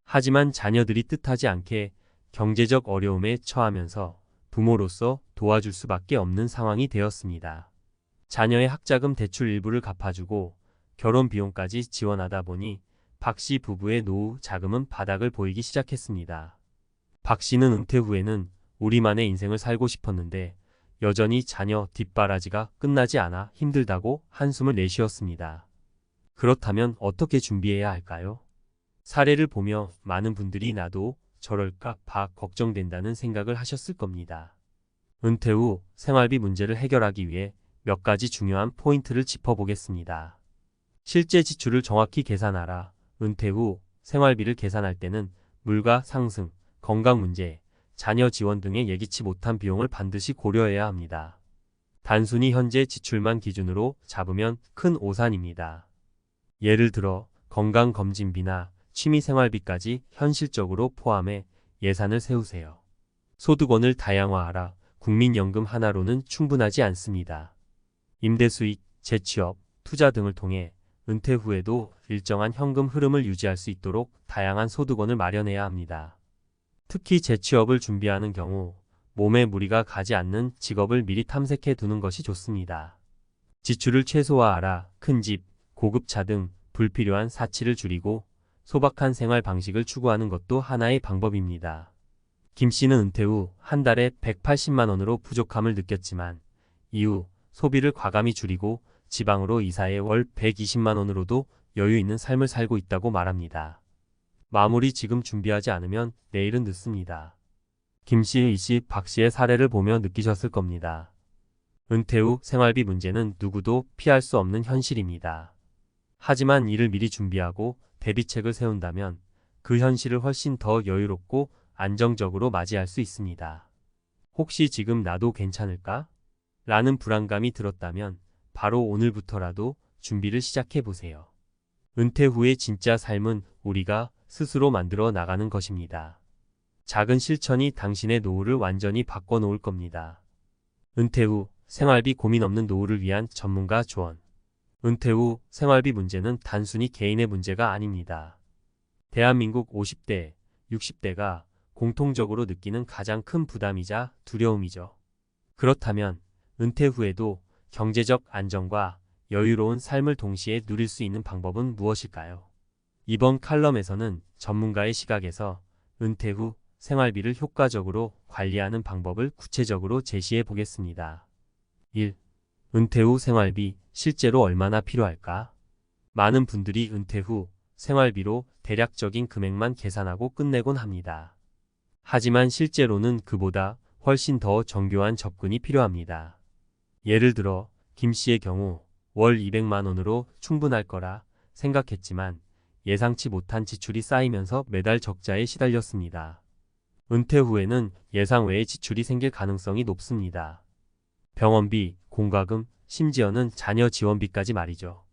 하지만 자녀들이 뜻하지 않게 경제적 어려움에 처하면서 부모로서 도와줄 수밖에 없는 상황이 되었습니다. 자녀의 학자금 대출 일부를 갚아주고 결혼 비용까지 지원하다 보니 박 씨 부부의 노후 자금은 바닥을 보이기 시작했습니다. 박 씨는 은퇴 후에는 우리만의 인생을 살고 싶었는데 여전히 자녀 뒷바라지가 끝나지 않아 힘들다고 한숨을 내쉬었습니다. 그렇다면 어떻게 준비해야 할까요? 사례를 보며 많은 분들이 나도 저럴까 봐 걱정된다는 생각을 하셨을 겁니다. 은퇴 후 생활비 문제를 해결하기 위해 몇 가지 중요한 포인트를 짚어보겠습니다. 실제 지출을 정확히 계산하라. 은퇴 후 생활비를 계산할 때는 물가 상승, 건강 문제, 자녀 지원 등의 예기치 못한 비용을 반드시 고려해야 합니다. 단순히 현재 지출만 기준으로 잡으면 큰 오산입니다. 예를 들어 건강검진비나 취미생활비까지 현실적으로 포함해 예산을 세우세요. 소득원을 다양화하라. 국민연금 하나로는 충분하지 않습니다. 임대수익, 재취업, 투자 등을 통해 은퇴 후에도 일정한 현금 흐름을 유지할 수 있도록 다양한 소득원을 마련해야 합니다. 특히 재취업을 준비하는 경우 몸에 무리가 가지 않는 직업을 미리 탐색해 두는 것이 좋습니다. 지출을 최소화하라. 큰 집, 고급차 등 불필요한 사치를 줄이고 소박한 생활 방식을 추구하는 것도 하나의 방법입니다. 김 씨는 은퇴 후 한 달에 180만 원으로 부족함을 느꼈지만 이후 소비를 과감히 줄이고 지방으로 이사해 월 120만 원으로도 여유 있는 삶을 살고 있다고 말합니다. 마무리 지금 준비하지 않으면 내일은 늦습니다. 김 씨, 이 씨, 박 씨의 사례를 보며 느끼셨을 겁니다. 은퇴 후 생활비 문제는 누구도 피할 수 없는 현실입니다. 하지만 이를 미리 준비하고 대비책을 세운다면 그 현실을 훨씬 더 여유롭고 안정적으로 맞이할 수 있습니다. 혹시 지금 나도 괜찮을까? 라는 불안감이 들었다면 바로 오늘부터라도 준비를 시작해 보세요. 은퇴 후의 진짜 삶은 우리가 스스로 만들어 나가는 것입니다. 작은 실천이 당신의 노후를 완전히 바꿔놓을 겁니다. 은퇴 후 생활비 고민 없는 노후를 위한 전문가 조언. 은퇴 후 생활비 문제는 단순히 개인의 문제가 아닙니다. 대한민국 50대, 60대가 공통적으로 느끼는 가장 큰 부담이자 두려움이죠. 그렇다면 은퇴 후에도 경제적 안정과 여유로운 삶을 동시에 누릴 수 있는 방법은 무엇일까요? 이번 칼럼에서는 전문가의 시각에서 은퇴 후 생활비를 효과적으로 관리하는 방법을 구체적으로 제시해 보겠습니다. 1. 은퇴 후 생활비 실제로 얼마나 필요할까? 많은 분들이 은퇴 후 생활비로 대략적인 금액만 계산하고 끝내곤 합니다. 하지만 실제로는 그보다 훨씬 더 정교한 접근이 필요합니다. 예를 들어 김 씨의 경우 월 200만 원으로 충분할 거라 생각했지만 예상치 못한 지출이 쌓이면서 매달 적자에 시달렸습니다. 은퇴 후에는 예상 외의 지출이 생길 가능성이 높습니다. 병원비, 공과금, 심지어는 자녀 지원비까지 말이죠.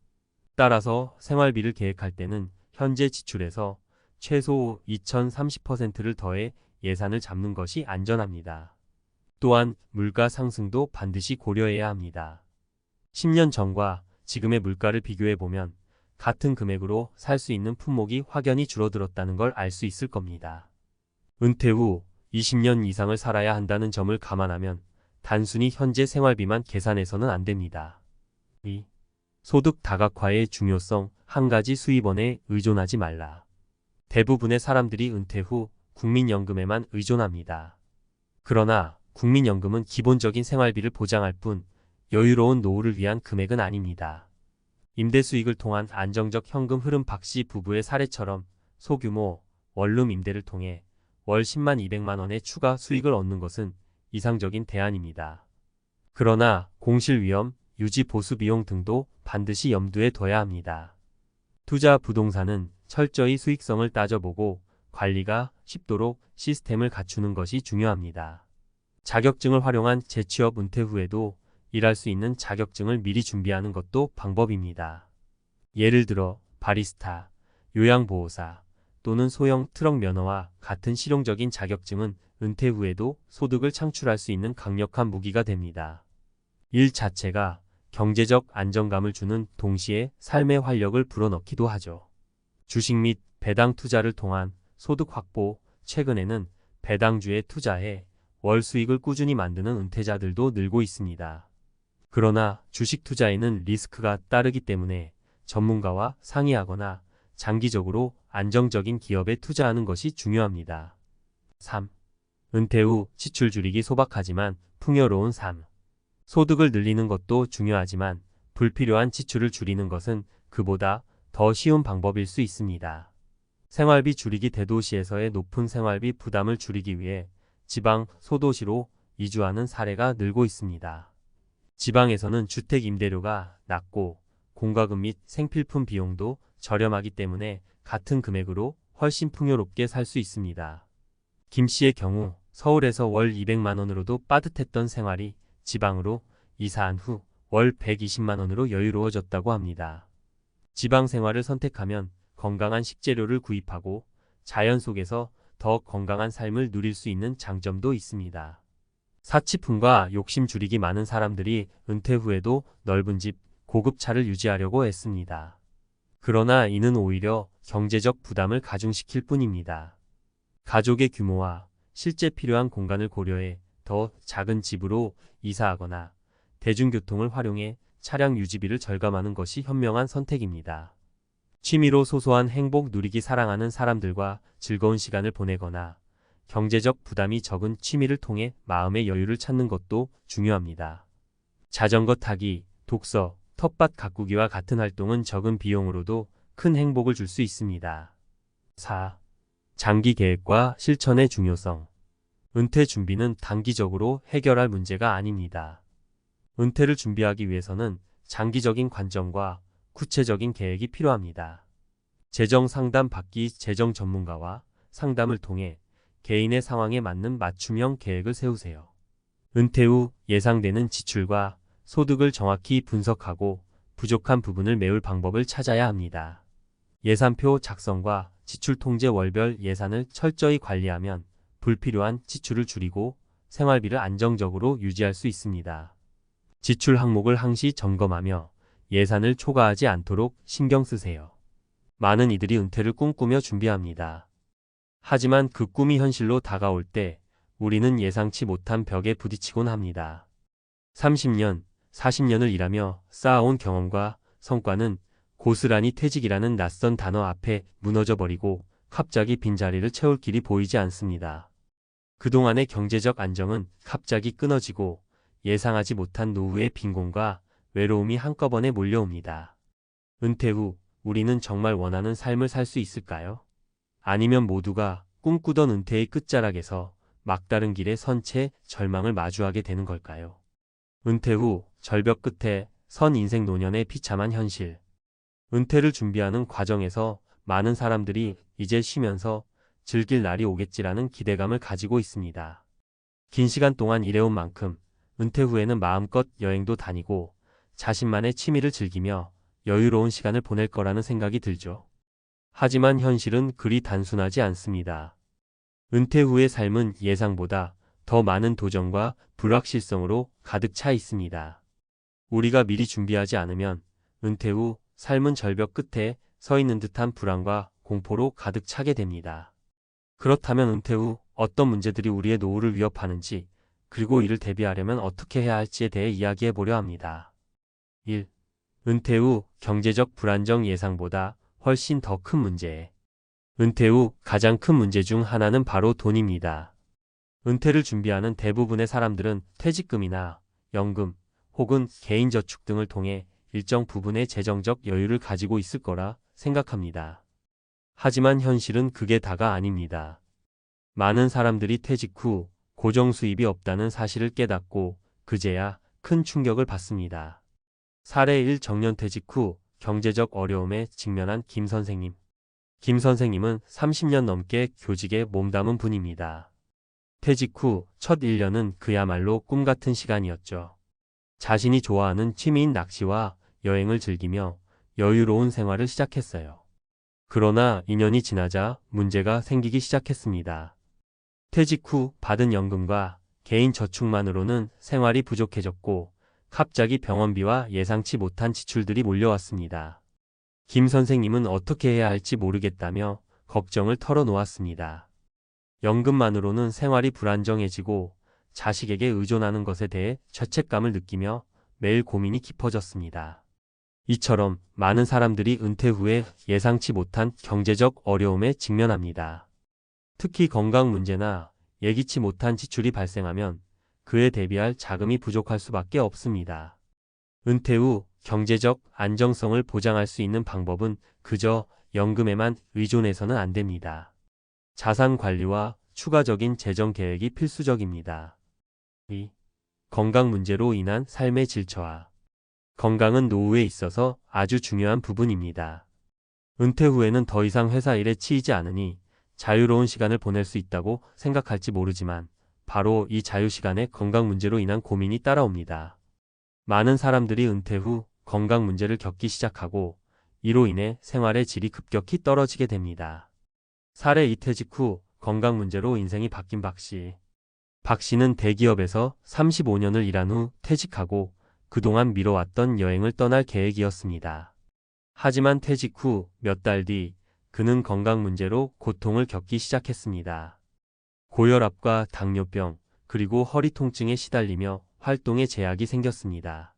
따라서 생활비를 계획할 때는 현재 지출에서 최소 2030%를 더해 예산을 잡는 것이 안전합니다. 또한 물가 상승도 반드시 고려해야 합니다. 10년 전과 지금의 물가를 비교해보면 같은 금액으로 살 수 있는 품목이 확연히 줄어들었다는 걸 알 수 있을 겁니다. 은퇴 후 20년 이상을 살아야 한다는 점을 감안하면 단순히 현재 생활비만 계산해서는 안 됩니다. 2. 소득 다각화의 중요성. 한 가지 수입원에 의존하지 말라. 대부분의 사람들이 은퇴 후 국민연금에만 의존합니다. 그러나 국민연금은 기본적인 생활비를 보장할 뿐 여유로운 노후를 위한 금액은 아닙니다. 임대 수익을 통한 안정적 현금 흐름. 박씨 부부의 사례처럼 소규모 원룸 임대를 통해 월 10만 200만 원의 추가 수익을 얻는 것은 이상적인 대안입니다. 그러나 공실 위험, 유지 보수 비용 등도 반드시 염두에 둬야 합니다. 투자 부동산은 철저히 수익성을 따져보고 관리가 쉽도록 시스템을 갖추는 것이 중요합니다. 자격증을 활용한 재취업. 은퇴 후에도 일할 수 있는 자격증을 미리 준비하는 것도 방법입니다. 예를 들어 바리스타, 요양보호사 또는 소형 트럭 면허와 같은 실용적인 자격증은 은퇴 후에도 소득을 창출할 수 있는 강력한 무기가 됩니다. 일 자체가 경제적 안정감을 주는 동시에 삶의 활력을 불어넣기도 하죠. 주식 및 배당 투자를 통한 소득 확보. 최근에는 배당주에 투자해 월 수익을 꾸준히 만드는 은퇴자들도 늘고 있습니다. 그러나 주식 투자에는 리스크가 따르기 때문에 전문가와 상의하거나 장기적으로 안정적인 기업에 투자하는 것이 중요합니다. 3. 은퇴 후 지출 줄이기. 소박하지만 풍요로운 삶. 소득을 늘리는 것도 중요하지만 불필요한 지출을 줄이는 것은 그보다 더 쉬운 방법일 수 있습니다. 생활비 줄이기. 대도시에서의 높은 생활비 부담을 줄이기 위해 지방, 소도시로 이주하는 사례가 늘고 있습니다. 지방에서는 주택 임대료가 낮고 공과금 및 생필품 비용도 저렴하기 때문에 같은 금액으로 훨씬 풍요롭게 살 수 있습니다. 김 씨의 경우 서울에서 월 200만 원으로도 빠듯했던 생활이 지방으로 이사한 후 월 120만 원으로 여유로워졌다고 합니다. 지방 생활을 선택하면 건강한 식재료를 구입하고 자연 속에서 더 건강한 삶을 누릴 수 있는 장점도 있습니다. 사치품과 욕심 줄이기. 많은 사람들이 은퇴 후에도 넓은 집, 고급 차를 유지하려고 애씁니다. 그러나 이는 오히려 경제적 부담을 가중시킬 뿐입니다. 가족의 규모와 실제 필요한 공간을 고려해 더 작은 집으로 이사하거나 대중교통을 활용해 차량 유지비를 절감하는 것이 현명한 선택입니다. 취미로 소소한 행복 누리기. 사랑하는 사람들과 즐거운 시간을 보내거나 경제적 부담이 적은 취미를 통해 마음의 여유를 찾는 것도 중요합니다. 자전거 타기, 독서, 텃밭 가꾸기와 같은 활동은 적은 비용으로도 큰 행복을 줄 수 있습니다. 4. 장기 계획과 실천의 중요성. 은퇴 준비는 단기적으로 해결할 문제가 아닙니다. 은퇴를 준비하기 위해서는 장기적인 관점과 구체적인 계획이 필요합니다. 재정 상담 받기. 재정 전문가와 상담을 통해 개인의 상황에 맞는 맞춤형 계획을 세우세요. 은퇴 후 예상되는 지출과 소득을 정확히 분석하고 부족한 부분을 메울 방법을 찾아야 합니다. 예산표 작성과 지출 통제 월별 예산을 철저히 관리하면 불필요한 지출을 줄이고 생활비를 안정적으로 유지할 수 있습니다. 지출 항목을 항시 점검하며 예산을 초과하지 않도록 신경 쓰세요. 많은 이들이 은퇴를 꿈꾸며 준비합니다. 하지만 그 꿈이 현실로 다가올 때 우리는 예상치 못한 벽에 부딪히곤 합니다. 30년, 40년을 일하며 쌓아온 경험과 성과는 고스란히 퇴직이라는 낯선 단어 앞에 무너져버리고 갑자기 빈자리를 채울 길이 보이지 않습니다. 그동안의 경제적 안정은 갑자기 끊어지고 예상하지 못한 노후의 빈곤과 외로움이 한꺼번에 몰려옵니다. 은퇴 후 우리는 정말 원하는 삶을 살 수 있을까요? 아니면 모두가 꿈꾸던 은퇴의 끝자락에서 막다른 길에 선 채 절망을 마주하게 되는 걸까요? 은퇴 후 절벽 끝에 선 인생 노년의 비참한 현실. 은퇴를 준비하는 과정에서 많은 사람들이 이제 쉬면서 즐길 날이 오겠지라는 기대감을 가지고 있습니다. 긴 시간 동안 일해온 만큼 은퇴 후에는 마음껏 여행도 다니고 자신만의 취미를 즐기며 여유로운 시간을 보낼 거라는 생각이 들죠. 하지만 현실은 그리 단순하지 않습니다. 은퇴 후의 삶은 예상보다 더 많은 도전과 불확실성으로 가득 차 있습니다. 우리가 미리 준비하지 않으면 은퇴 후 삶은 절벽 끝에 서 있는 듯한 불안과 공포로 가득 차게 됩니다. 그렇다면 은퇴 후 어떤 문제들이 우리의 노후를 위협하는지, 그리고 이를 대비하려면 어떻게 해야 할지에 대해 이야기해 보려 합니다. 1. 은퇴 후 경제적 불안정. 예상보다 훨씬 더 큰 문제. 은퇴 후 가장 큰 문제 중 하나는 바로 돈입니다. 은퇴를 준비하는 대부분의 사람들은 퇴직금이나 연금 혹은 개인저축 등을 통해 일정 부분의 재정적 여유를 가지고 있을 거라 생각합니다. 하지만 현실은 그게 다가 아닙니다. 많은 사람들이 퇴직 후 고정 수입이 없다는 사실을 깨닫고 그제야 큰 충격을 받습니다. 사례 1. 정년퇴직 후 경제적 어려움에 직면한 김 선생님. 김 선생님은 30년 넘게 교직에 몸담은 분입니다. 퇴직 후 첫 1년은 그야말로 꿈 같은 시간이었죠. 자신이 좋아하는 취미인 낚시와 여행을 즐기며 여유로운 생활을 시작했어요. 그러나 2년이 지나자 문제가 생기기 시작했습니다. 퇴직 후 받은 연금과 개인 저축만으로는 생활이 부족해졌고 갑자기 병원비와 예상치 못한 지출들이 몰려왔습니다. 김 선생님은 어떻게 해야 할지 모르겠다며 걱정을 털어놓았습니다. 연금만으로는 생활이 불안정해지고 자식에게 의존하는 것에 대해 죄책감을 느끼며 매일 고민이 깊어졌습니다. 이처럼 많은 사람들이 은퇴 후에 예상치 못한 경제적 어려움에 직면합니다. 특히 건강 문제나 예기치 못한 지출이 발생하면 그에 대비할 자금이 부족할 수밖에 없습니다. 은퇴 후 경제적 안정성을 보장할 수 있는 방법은 그저 연금에만 의존해서는 안 됩니다. 자산 관리와 추가적인 재정 계획이 필수적입니다. 2. 건강 문제로 인한 삶의 질 저하. 건강은 노후에 있어서 아주 중요한 부분입니다. 은퇴 후에는 더 이상 회사 일에 치이지 않으니 자유로운 시간을 보낼 수 있다고 생각할지 모르지만 바로 이 자유시간에 건강 문제로 인한 고민이 따라옵니다. 많은 사람들이 은퇴 후 건강 문제를 겪기 시작하고 이로 인해 생활의 질이 급격히 떨어지게 됩니다. 사례 2. 퇴직 후 건강 문제로 인생이 바뀐 박 씨. 박 씨는 대기업에서 35년을 일한 후 퇴직하고 그동안 미뤄왔던 여행을 떠날 계획이었습니다. 하지만 퇴직 후 몇 달 뒤 그는 건강 문제로 고통을 겪기 시작했습니다. 고혈압과 당뇨병, 그리고 허리 통증에 시달리며 활동에 제약이 생겼습니다.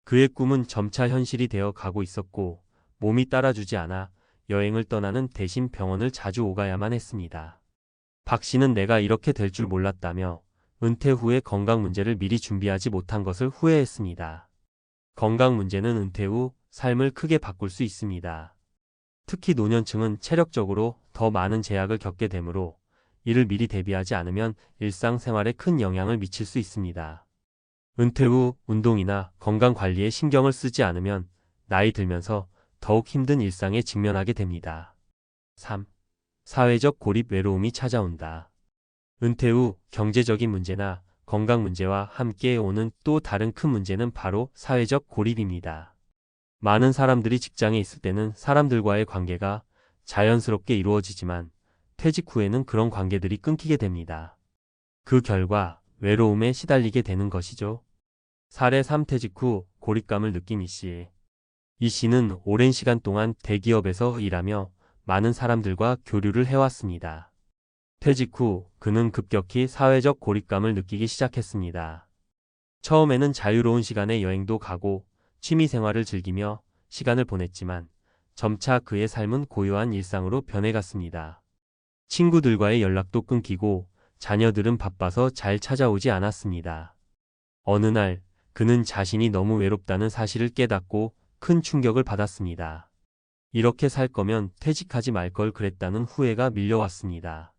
그의 꿈은 점차 현실이 되어 가고 있었고 몸이 따라주지 않아 여행을 떠나는 대신 병원을 자주 오가야만 했습니다. 박 씨는 내가 이렇게 될 줄 몰랐다며 은퇴 후에 건강 문제를 미리 준비하지 못한 것을 후회했습니다. 건강 문제는 은퇴 후 삶을 크게 바꿀 수 있습니다. 특히 노년층은 체력적으로 더 많은 제약을 겪게 되므로 이를 미리 대비하지 않으면 일상생활에 큰 영향을 미칠 수 있습니다. 은퇴 후 운동이나 건강 관리에 신경을 쓰지 않으면 나이 들면서 더욱 힘든 일상에 직면하게 됩니다. 3. 사회적 고립 외로움이 찾아온다. 은퇴 후 경제적인 문제나 건강 문제와 함께 오는 또 다른 큰 문제는 바로 사회적 고립입니다. 많은 사람들이 직장에 있을 때는 사람들과의 관계가 자연스럽게 이루어지지만 퇴직 후에는 그런 관계들이 끊기게 됩니다. 그 결과 외로움에 시달리게 되는 것이죠. 사례 3. 퇴직 후 고립감을 느낀 이 씨. 이 씨는 오랜 시간 동안 대기업에서 일하며 많은 사람들과 교류를 해왔습니다. 퇴직 후 그는 급격히 사회적 고립감을 느끼기 시작했습니다. 처음에는 자유로운 시간에 여행도 가고 취미 생활을 즐기며 시간을 보냈지만 점차 그의 삶은 고요한 일상으로 변해갔습니다. 친구들과의 연락도 끊기고 자녀들은 바빠서 잘 찾아오지 않았습니다. 어느 날 그는 자신이 너무 외롭다는 사실을 깨닫고 큰 충격을 받았습니다. 이렇게 살 거면 퇴직하지 말 걸 그랬다는 후회가 밀려왔습니다.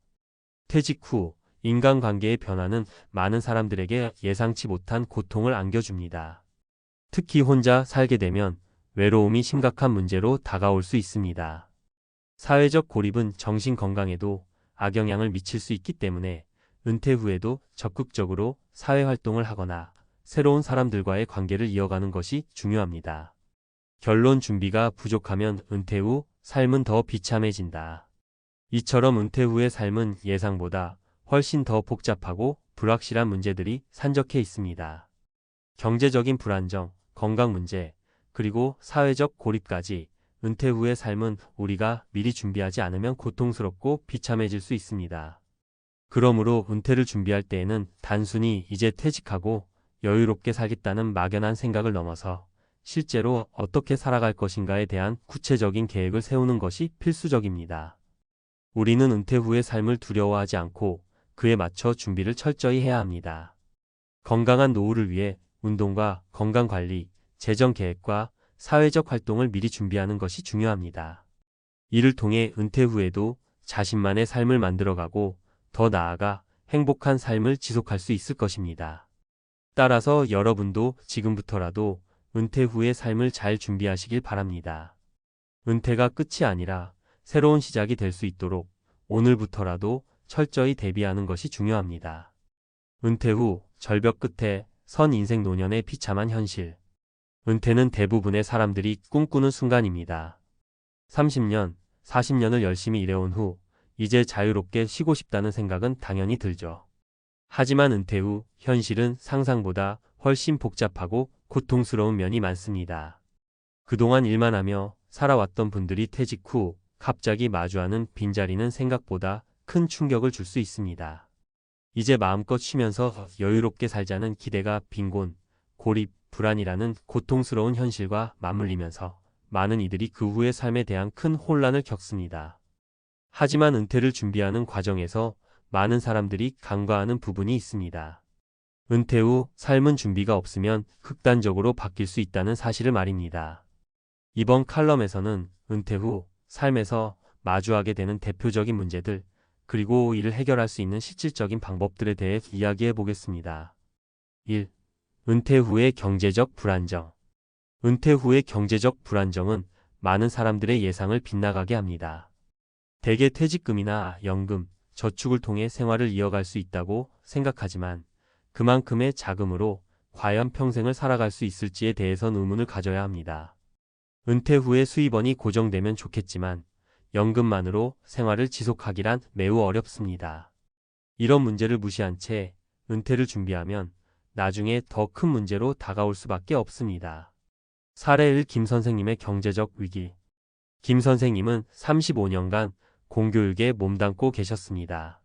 퇴직 후 인간관계의 변화는 많은 사람들에게 예상치 못한 고통을 안겨줍니다. 특히 혼자 살게 되면 외로움이 심각한 문제로 다가올 수 있습니다. 사회적 고립은 정신 건강에도 악영향을 미칠 수 있기 때문에 은퇴 후에도 적극적으로 사회활동을 하거나 새로운 사람들과의 관계를 이어가는 것이 중요합니다. 결론 준비가 부족하면 은퇴 후 삶은 더 비참해진다. 이처럼 은퇴 후의 삶은 예상보다 훨씬 더 복잡하고 불확실한 문제들이 산적해 있습니다. 경제적인 불안정, 건강 문제, 그리고 사회적 고립까지 은퇴 후의 삶은 우리가 미리 준비하지 않으면 고통스럽고 비참해질 수 있습니다. 그러므로 은퇴를 준비할 때에는 단순히 이제 퇴직하고 여유롭게 살겠다는 막연한 생각을 넘어서 실제로 어떻게 살아갈 것인가에 대한 구체적인 계획을 세우는 것이 필수적입니다. 우리는 은퇴 후의 삶을 두려워하지 않고 그에 맞춰 준비를 철저히 해야 합니다. 건강한 노후를 위해 운동과 건강관리, 재정 계획과 사회적 활동을 미리 준비하는 것이 중요합니다. 이를 통해 은퇴 후에도 자신만의 삶을 만들어가고 더 나아가 행복한 삶을 지속할 수 있을 것입니다. 따라서 여러분도 지금부터라도 은퇴 후의 삶을 잘 준비하시길 바랍니다. 은퇴가 끝이 아니라 새로운 시작이 될 수 있도록 오늘부터라도 철저히 대비하는 것이 중요합니다. 은퇴 후 절벽 끝에 선 인생 노년의 비참한 현실. 은퇴는 대부분의 사람들이 꿈꾸는 순간입니다. 30년, 40년을 열심히 일해온 후 이제 자유롭게 쉬고 싶다는 생각은 당연히 들죠. 하지만 은퇴 후 현실은 상상보다 훨씬 복잡하고 고통스러운 면이 많습니다. 그동안 일만 하며 살아왔던 분들이 퇴직 후 갑자기 마주하는 빈자리는 생각보다 큰 충격을 줄 수 있습니다. 이제 마음껏 쉬면서 여유롭게 살자는 기대가 빈곤, 고립, 불안이라는 고통스러운 현실과 맞물리면서 많은 이들이 그 후의 삶에 대한 큰 혼란을 겪습니다. 하지만 은퇴를 준비하는 과정에서 많은 사람들이 간과하는 부분이 있습니다. 은퇴 후 삶은 준비가 없으면 극단적으로 바뀔 수 있다는 사실을 말입니다. 이번 칼럼에서는 은퇴 후 삶에서 마주하게 되는 대표적인 문제들, 그리고 이를 해결할 수 있는 실질적인 방법들에 대해 이야기해 보겠습니다. 1. 은퇴 후의 경제적 불안정. 은퇴 후의 경제적 불안정은 많은 사람들의 예상을 빗나가게 합니다. 대개 퇴직금이나 연금, 저축을 통해 생활을 이어갈 수 있다고 생각하지만 그만큼의 자금으로 과연 평생을 살아갈 수 있을지에 대해선 의문을 가져야 합니다. 은퇴 후에 수입원이 고정되면 좋겠지만 연금만으로 생활을 지속하기란 매우 어렵습니다. 이런 문제를 무시한 채 은퇴를 준비하면 나중에 더 큰 문제로 다가올 수밖에 없습니다. 사례 1. 김 선생님의 경제적 위기. 김 선생님은 35년간 공교육에 몸담고 계셨습니다.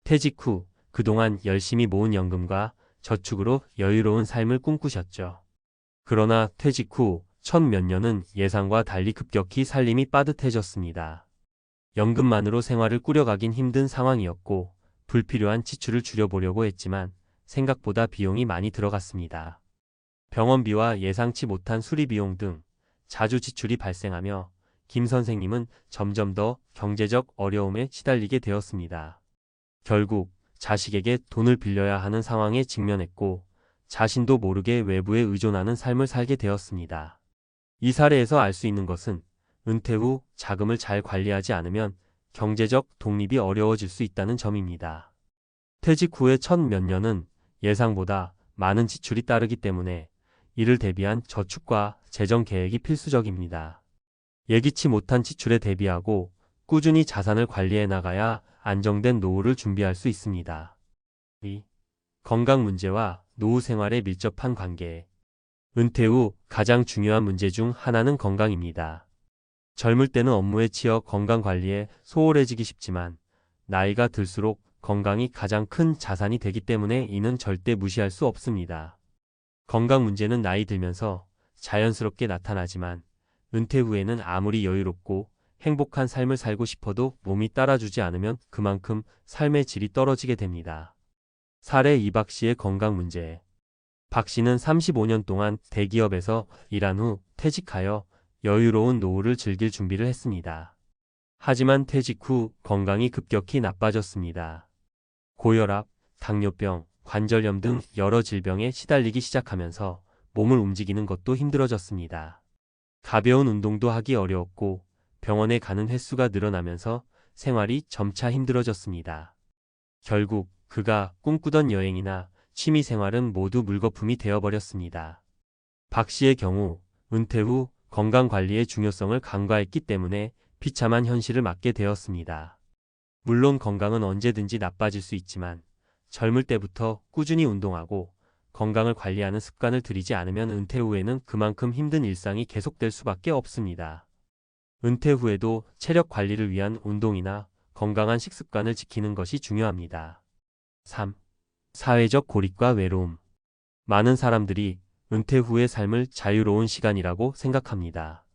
퇴직 후 그동안 열심히 모은 연금과 저축으로 여유로운 삶을 꿈꾸셨죠. 그러나 퇴직 후 첫 몇 년은 예상과 달리 급격히 살림이 빠듯해졌습니다. 연금만으로 생활을 꾸려가긴 힘든 상황이었고 불필요한 지출을 줄여보려고 했지만 생각보다 비용이 많이 들어갔습니다. 병원비와 예상치 못한 수리비용 등 자주 지출이 발생하며 김 선생님은 점점 더 경제적 어려움에 시달리게 되었습니다. 결국 자식에게 돈을 빌려야 하는 상황에 직면했고 자신도 모르게 외부에 의존하는 삶을 살게 되었습니다. 이 사례에서 알 수 있는 것은 은퇴 후 자금을 잘 관리하지 않으면 경제적 독립이 어려워질 수 있다는 점입니다. 퇴직 후의 첫 몇 년은 예상보다 많은 지출이 따르기 때문에 이를 대비한 저축과 재정 계획이 필수적입니다. 예기치 못한 지출에 대비하고 꾸준히 자산을 관리해 나가야 안정된 노후를 준비할 수 있습니다. 2. 건강 문제와 노후 생활에 밀접한 관계. 은퇴 후 가장 중요한 문제 중 하나는 건강입니다. 젊을 때는 업무에 치여 건강 관리에 소홀해지기 쉽지만 나이가 들수록 건강이 가장 큰 자산이 되기 때문에 이는 절대 무시할 수 없습니다. 건강 문제는 나이 들면서 자연스럽게 나타나지만 은퇴 후에는 아무리 여유롭고 행복한 삶을 살고 싶어도 몸이 따라주지 않으면 그만큼 삶의 질이 떨어지게 됩니다. 사례 이박 씨의 건강 문제. 박 씨는 35년 동안 대기업에서 일한 후 퇴직하여 여유로운 노후를 즐길 준비를 했습니다. 하지만 퇴직 후 건강이 급격히 나빠졌습니다. 고혈압, 당뇨병, 관절염 등 여러 질병에 시달리기 시작하면서 몸을 움직이는 것도 힘들어졌습니다. 가벼운 운동도 하기 어려웠고 병원에 가는 횟수가 늘어나면서 생활이 점차 힘들어졌습니다. 결국 그가 꿈꾸던 여행이나 취미 생활은 모두 물거품이 되어버렸습니다. 박 씨의 경우 은퇴 후 건강관리의 중요성을 간과했기 때문에 비참한 현실을 맞게 되었습니다. 물론 건강은 언제든지 나빠질 수 있지만 젊을 때부터 꾸준히 운동하고 건강을 관리하는 습관을 들이지 않으면 은퇴 후에는 그만큼 힘든 일상이 계속될 수밖에 없습니다. 은퇴 후에도 체력 관리를 위한 운동이나 건강한 식습관을 지키는 것이 중요합니다. 3. 사회적 고립과 외로움. 많은 사람들이 은퇴 후의 삶을 자유로운 시간이라고 생각합니다.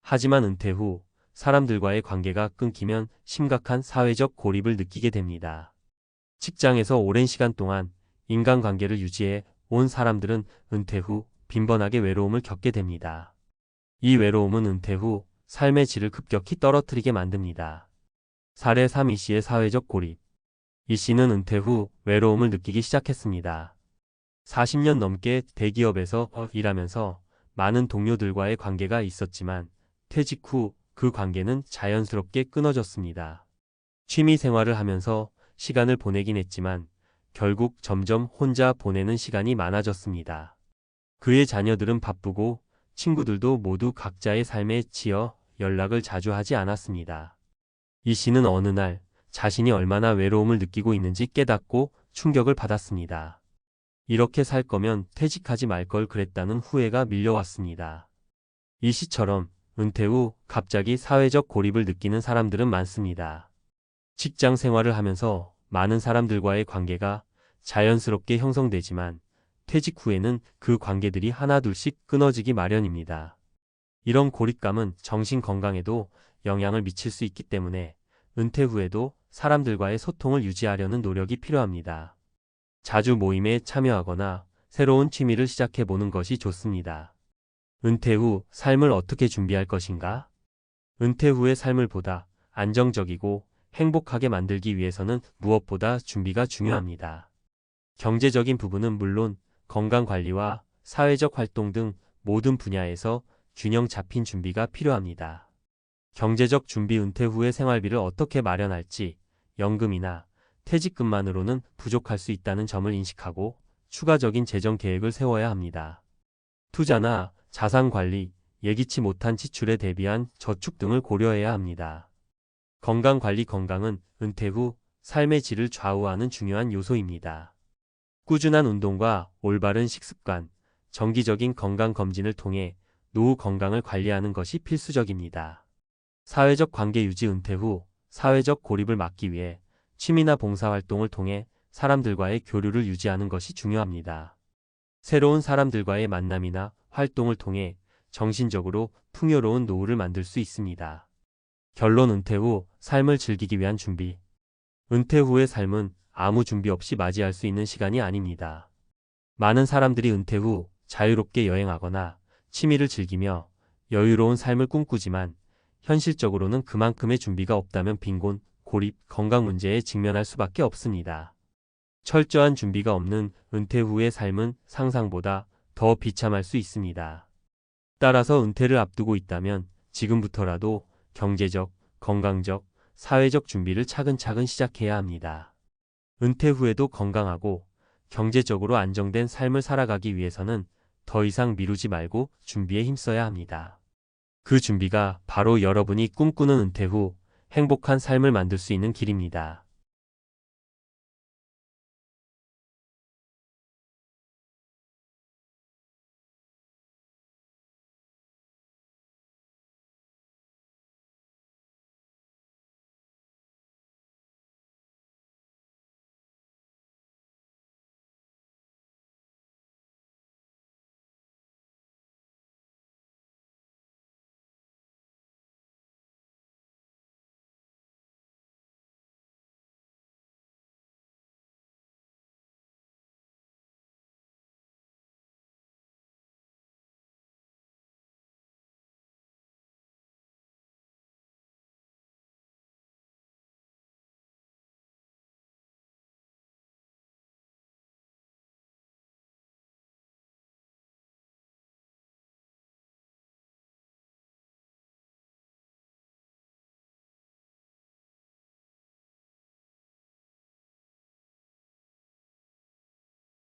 하지만 은퇴 후 사람들과의 관계가 끊기면 심각한 사회적 고립을 느끼게 됩니다. 직장에서 오랜 시간 동안 인간관계를 유지해 온 사람들은 은퇴 후 빈번하게 외로움을 겪게 됩니다. 이 외로움은 은퇴 후 삶의 질을 급격히 떨어뜨리게 만듭니다. 사례 3. 이 씨의 사회적 고립. 이 씨는 은퇴 후 외로움을 느끼기 시작했습니다. 40년 넘게 대기업에서 일하면서 많은 동료들과의 관계가 있었지만 퇴직 후 그 관계는 자연스럽게 끊어졌습니다. 취미 생활을 하면서 시간을 보내긴 했지만 결국 점점 혼자 보내는 시간이 많아졌습니다. 그의 자녀들은 바쁘고 친구들도 모두 각자의 삶에 치여 연락을 자주 하지 않았습니다. 이 씨는 어느 날 자신이 얼마나 외로움을 느끼고 있는지 깨닫고 충격을 받았습니다. 이렇게 살 거면 퇴직하지 말 걸 그랬다는 후회가 밀려왔습니다. 이 씨처럼 은퇴 후 갑자기 사회적 고립을 느끼는 사람들은 많습니다. 직장 생활을 하면서 많은 사람들과의 관계가 자연스럽게 형성되지만 퇴직 후에는 그 관계들이 하나둘씩 끊어지기 마련입니다. 이런 고립감은 정신 건강에도 영향을 미칠 수 있기 때문에 은퇴 후에도 사람들과의 소통을 유지하려는 노력이 필요합니다. 자주 모임에 참여하거나 새로운 취미를 시작해보는 것이 좋습니다. 은퇴 후 삶을 어떻게 준비할 것인가? 은퇴 후의 삶을 보다 안정적이고 행복하게 만들기 위해서는 무엇보다 준비가 중요합니다. 경제적인 부분은 물론 건강관리와 사회적 활동 등 모든 분야에서 균형 잡힌 준비가 필요합니다. 경제적 준비. 은퇴 후의 생활비를 어떻게 마련할지 연금이나 퇴직금만으로는 부족할 수 있다는 점을 인식하고 추가적인 재정 계획을 세워야 합니다. 투자나 자산관리, 예기치 못한 지출에 대비한 저축 등을 고려해야 합니다. 건강관리. 건강은 은퇴 후 삶의 질을 좌우하는 중요한 요소입니다. 꾸준한 운동과 올바른 식습관, 정기적인 건강검진을 통해 노후 건강을 관리하는 것이 필수적입니다. 사회적 관계 유지. 은퇴 후 사회적 고립을 막기 위해 취미나 봉사활동을 통해 사람들과의 교류를 유지하는 것이 중요합니다. 새로운 사람들과의 만남이나 활동을 통해 정신적으로 풍요로운 노후를 만들 수 있습니다. 결론. 은퇴 후 삶을 즐기기 위한 준비. 은퇴 후의 삶은 아무 준비 없이 맞이할 수 있는 시간이 아닙니다. 많은 사람들이 은퇴 후 자유롭게 여행하거나 취미를 즐기며 여유로운 삶을 꿈꾸지만 현실적으로는 그만큼의 준비가 없다면 빈곤, 고립, 건강 문제에 직면할 수밖에 없습니다. 철저한 준비가 없는 은퇴 후의 삶은 상상보다 더 비참할 수 있습니다. 따라서 은퇴를 앞두고 있다면 지금부터라도 경제적, 건강적, 사회적 준비를 차근차근 시작해야 합니다. 은퇴 후에도 건강하고 경제적으로 안정된 삶을 살아가기 위해서는 더 이상 미루지 말고 준비에 힘써야 합니다. 그 준비가 바로 여러분이 꿈꾸는 은퇴 후 행복한 삶을 만들 수 있는 길입니다.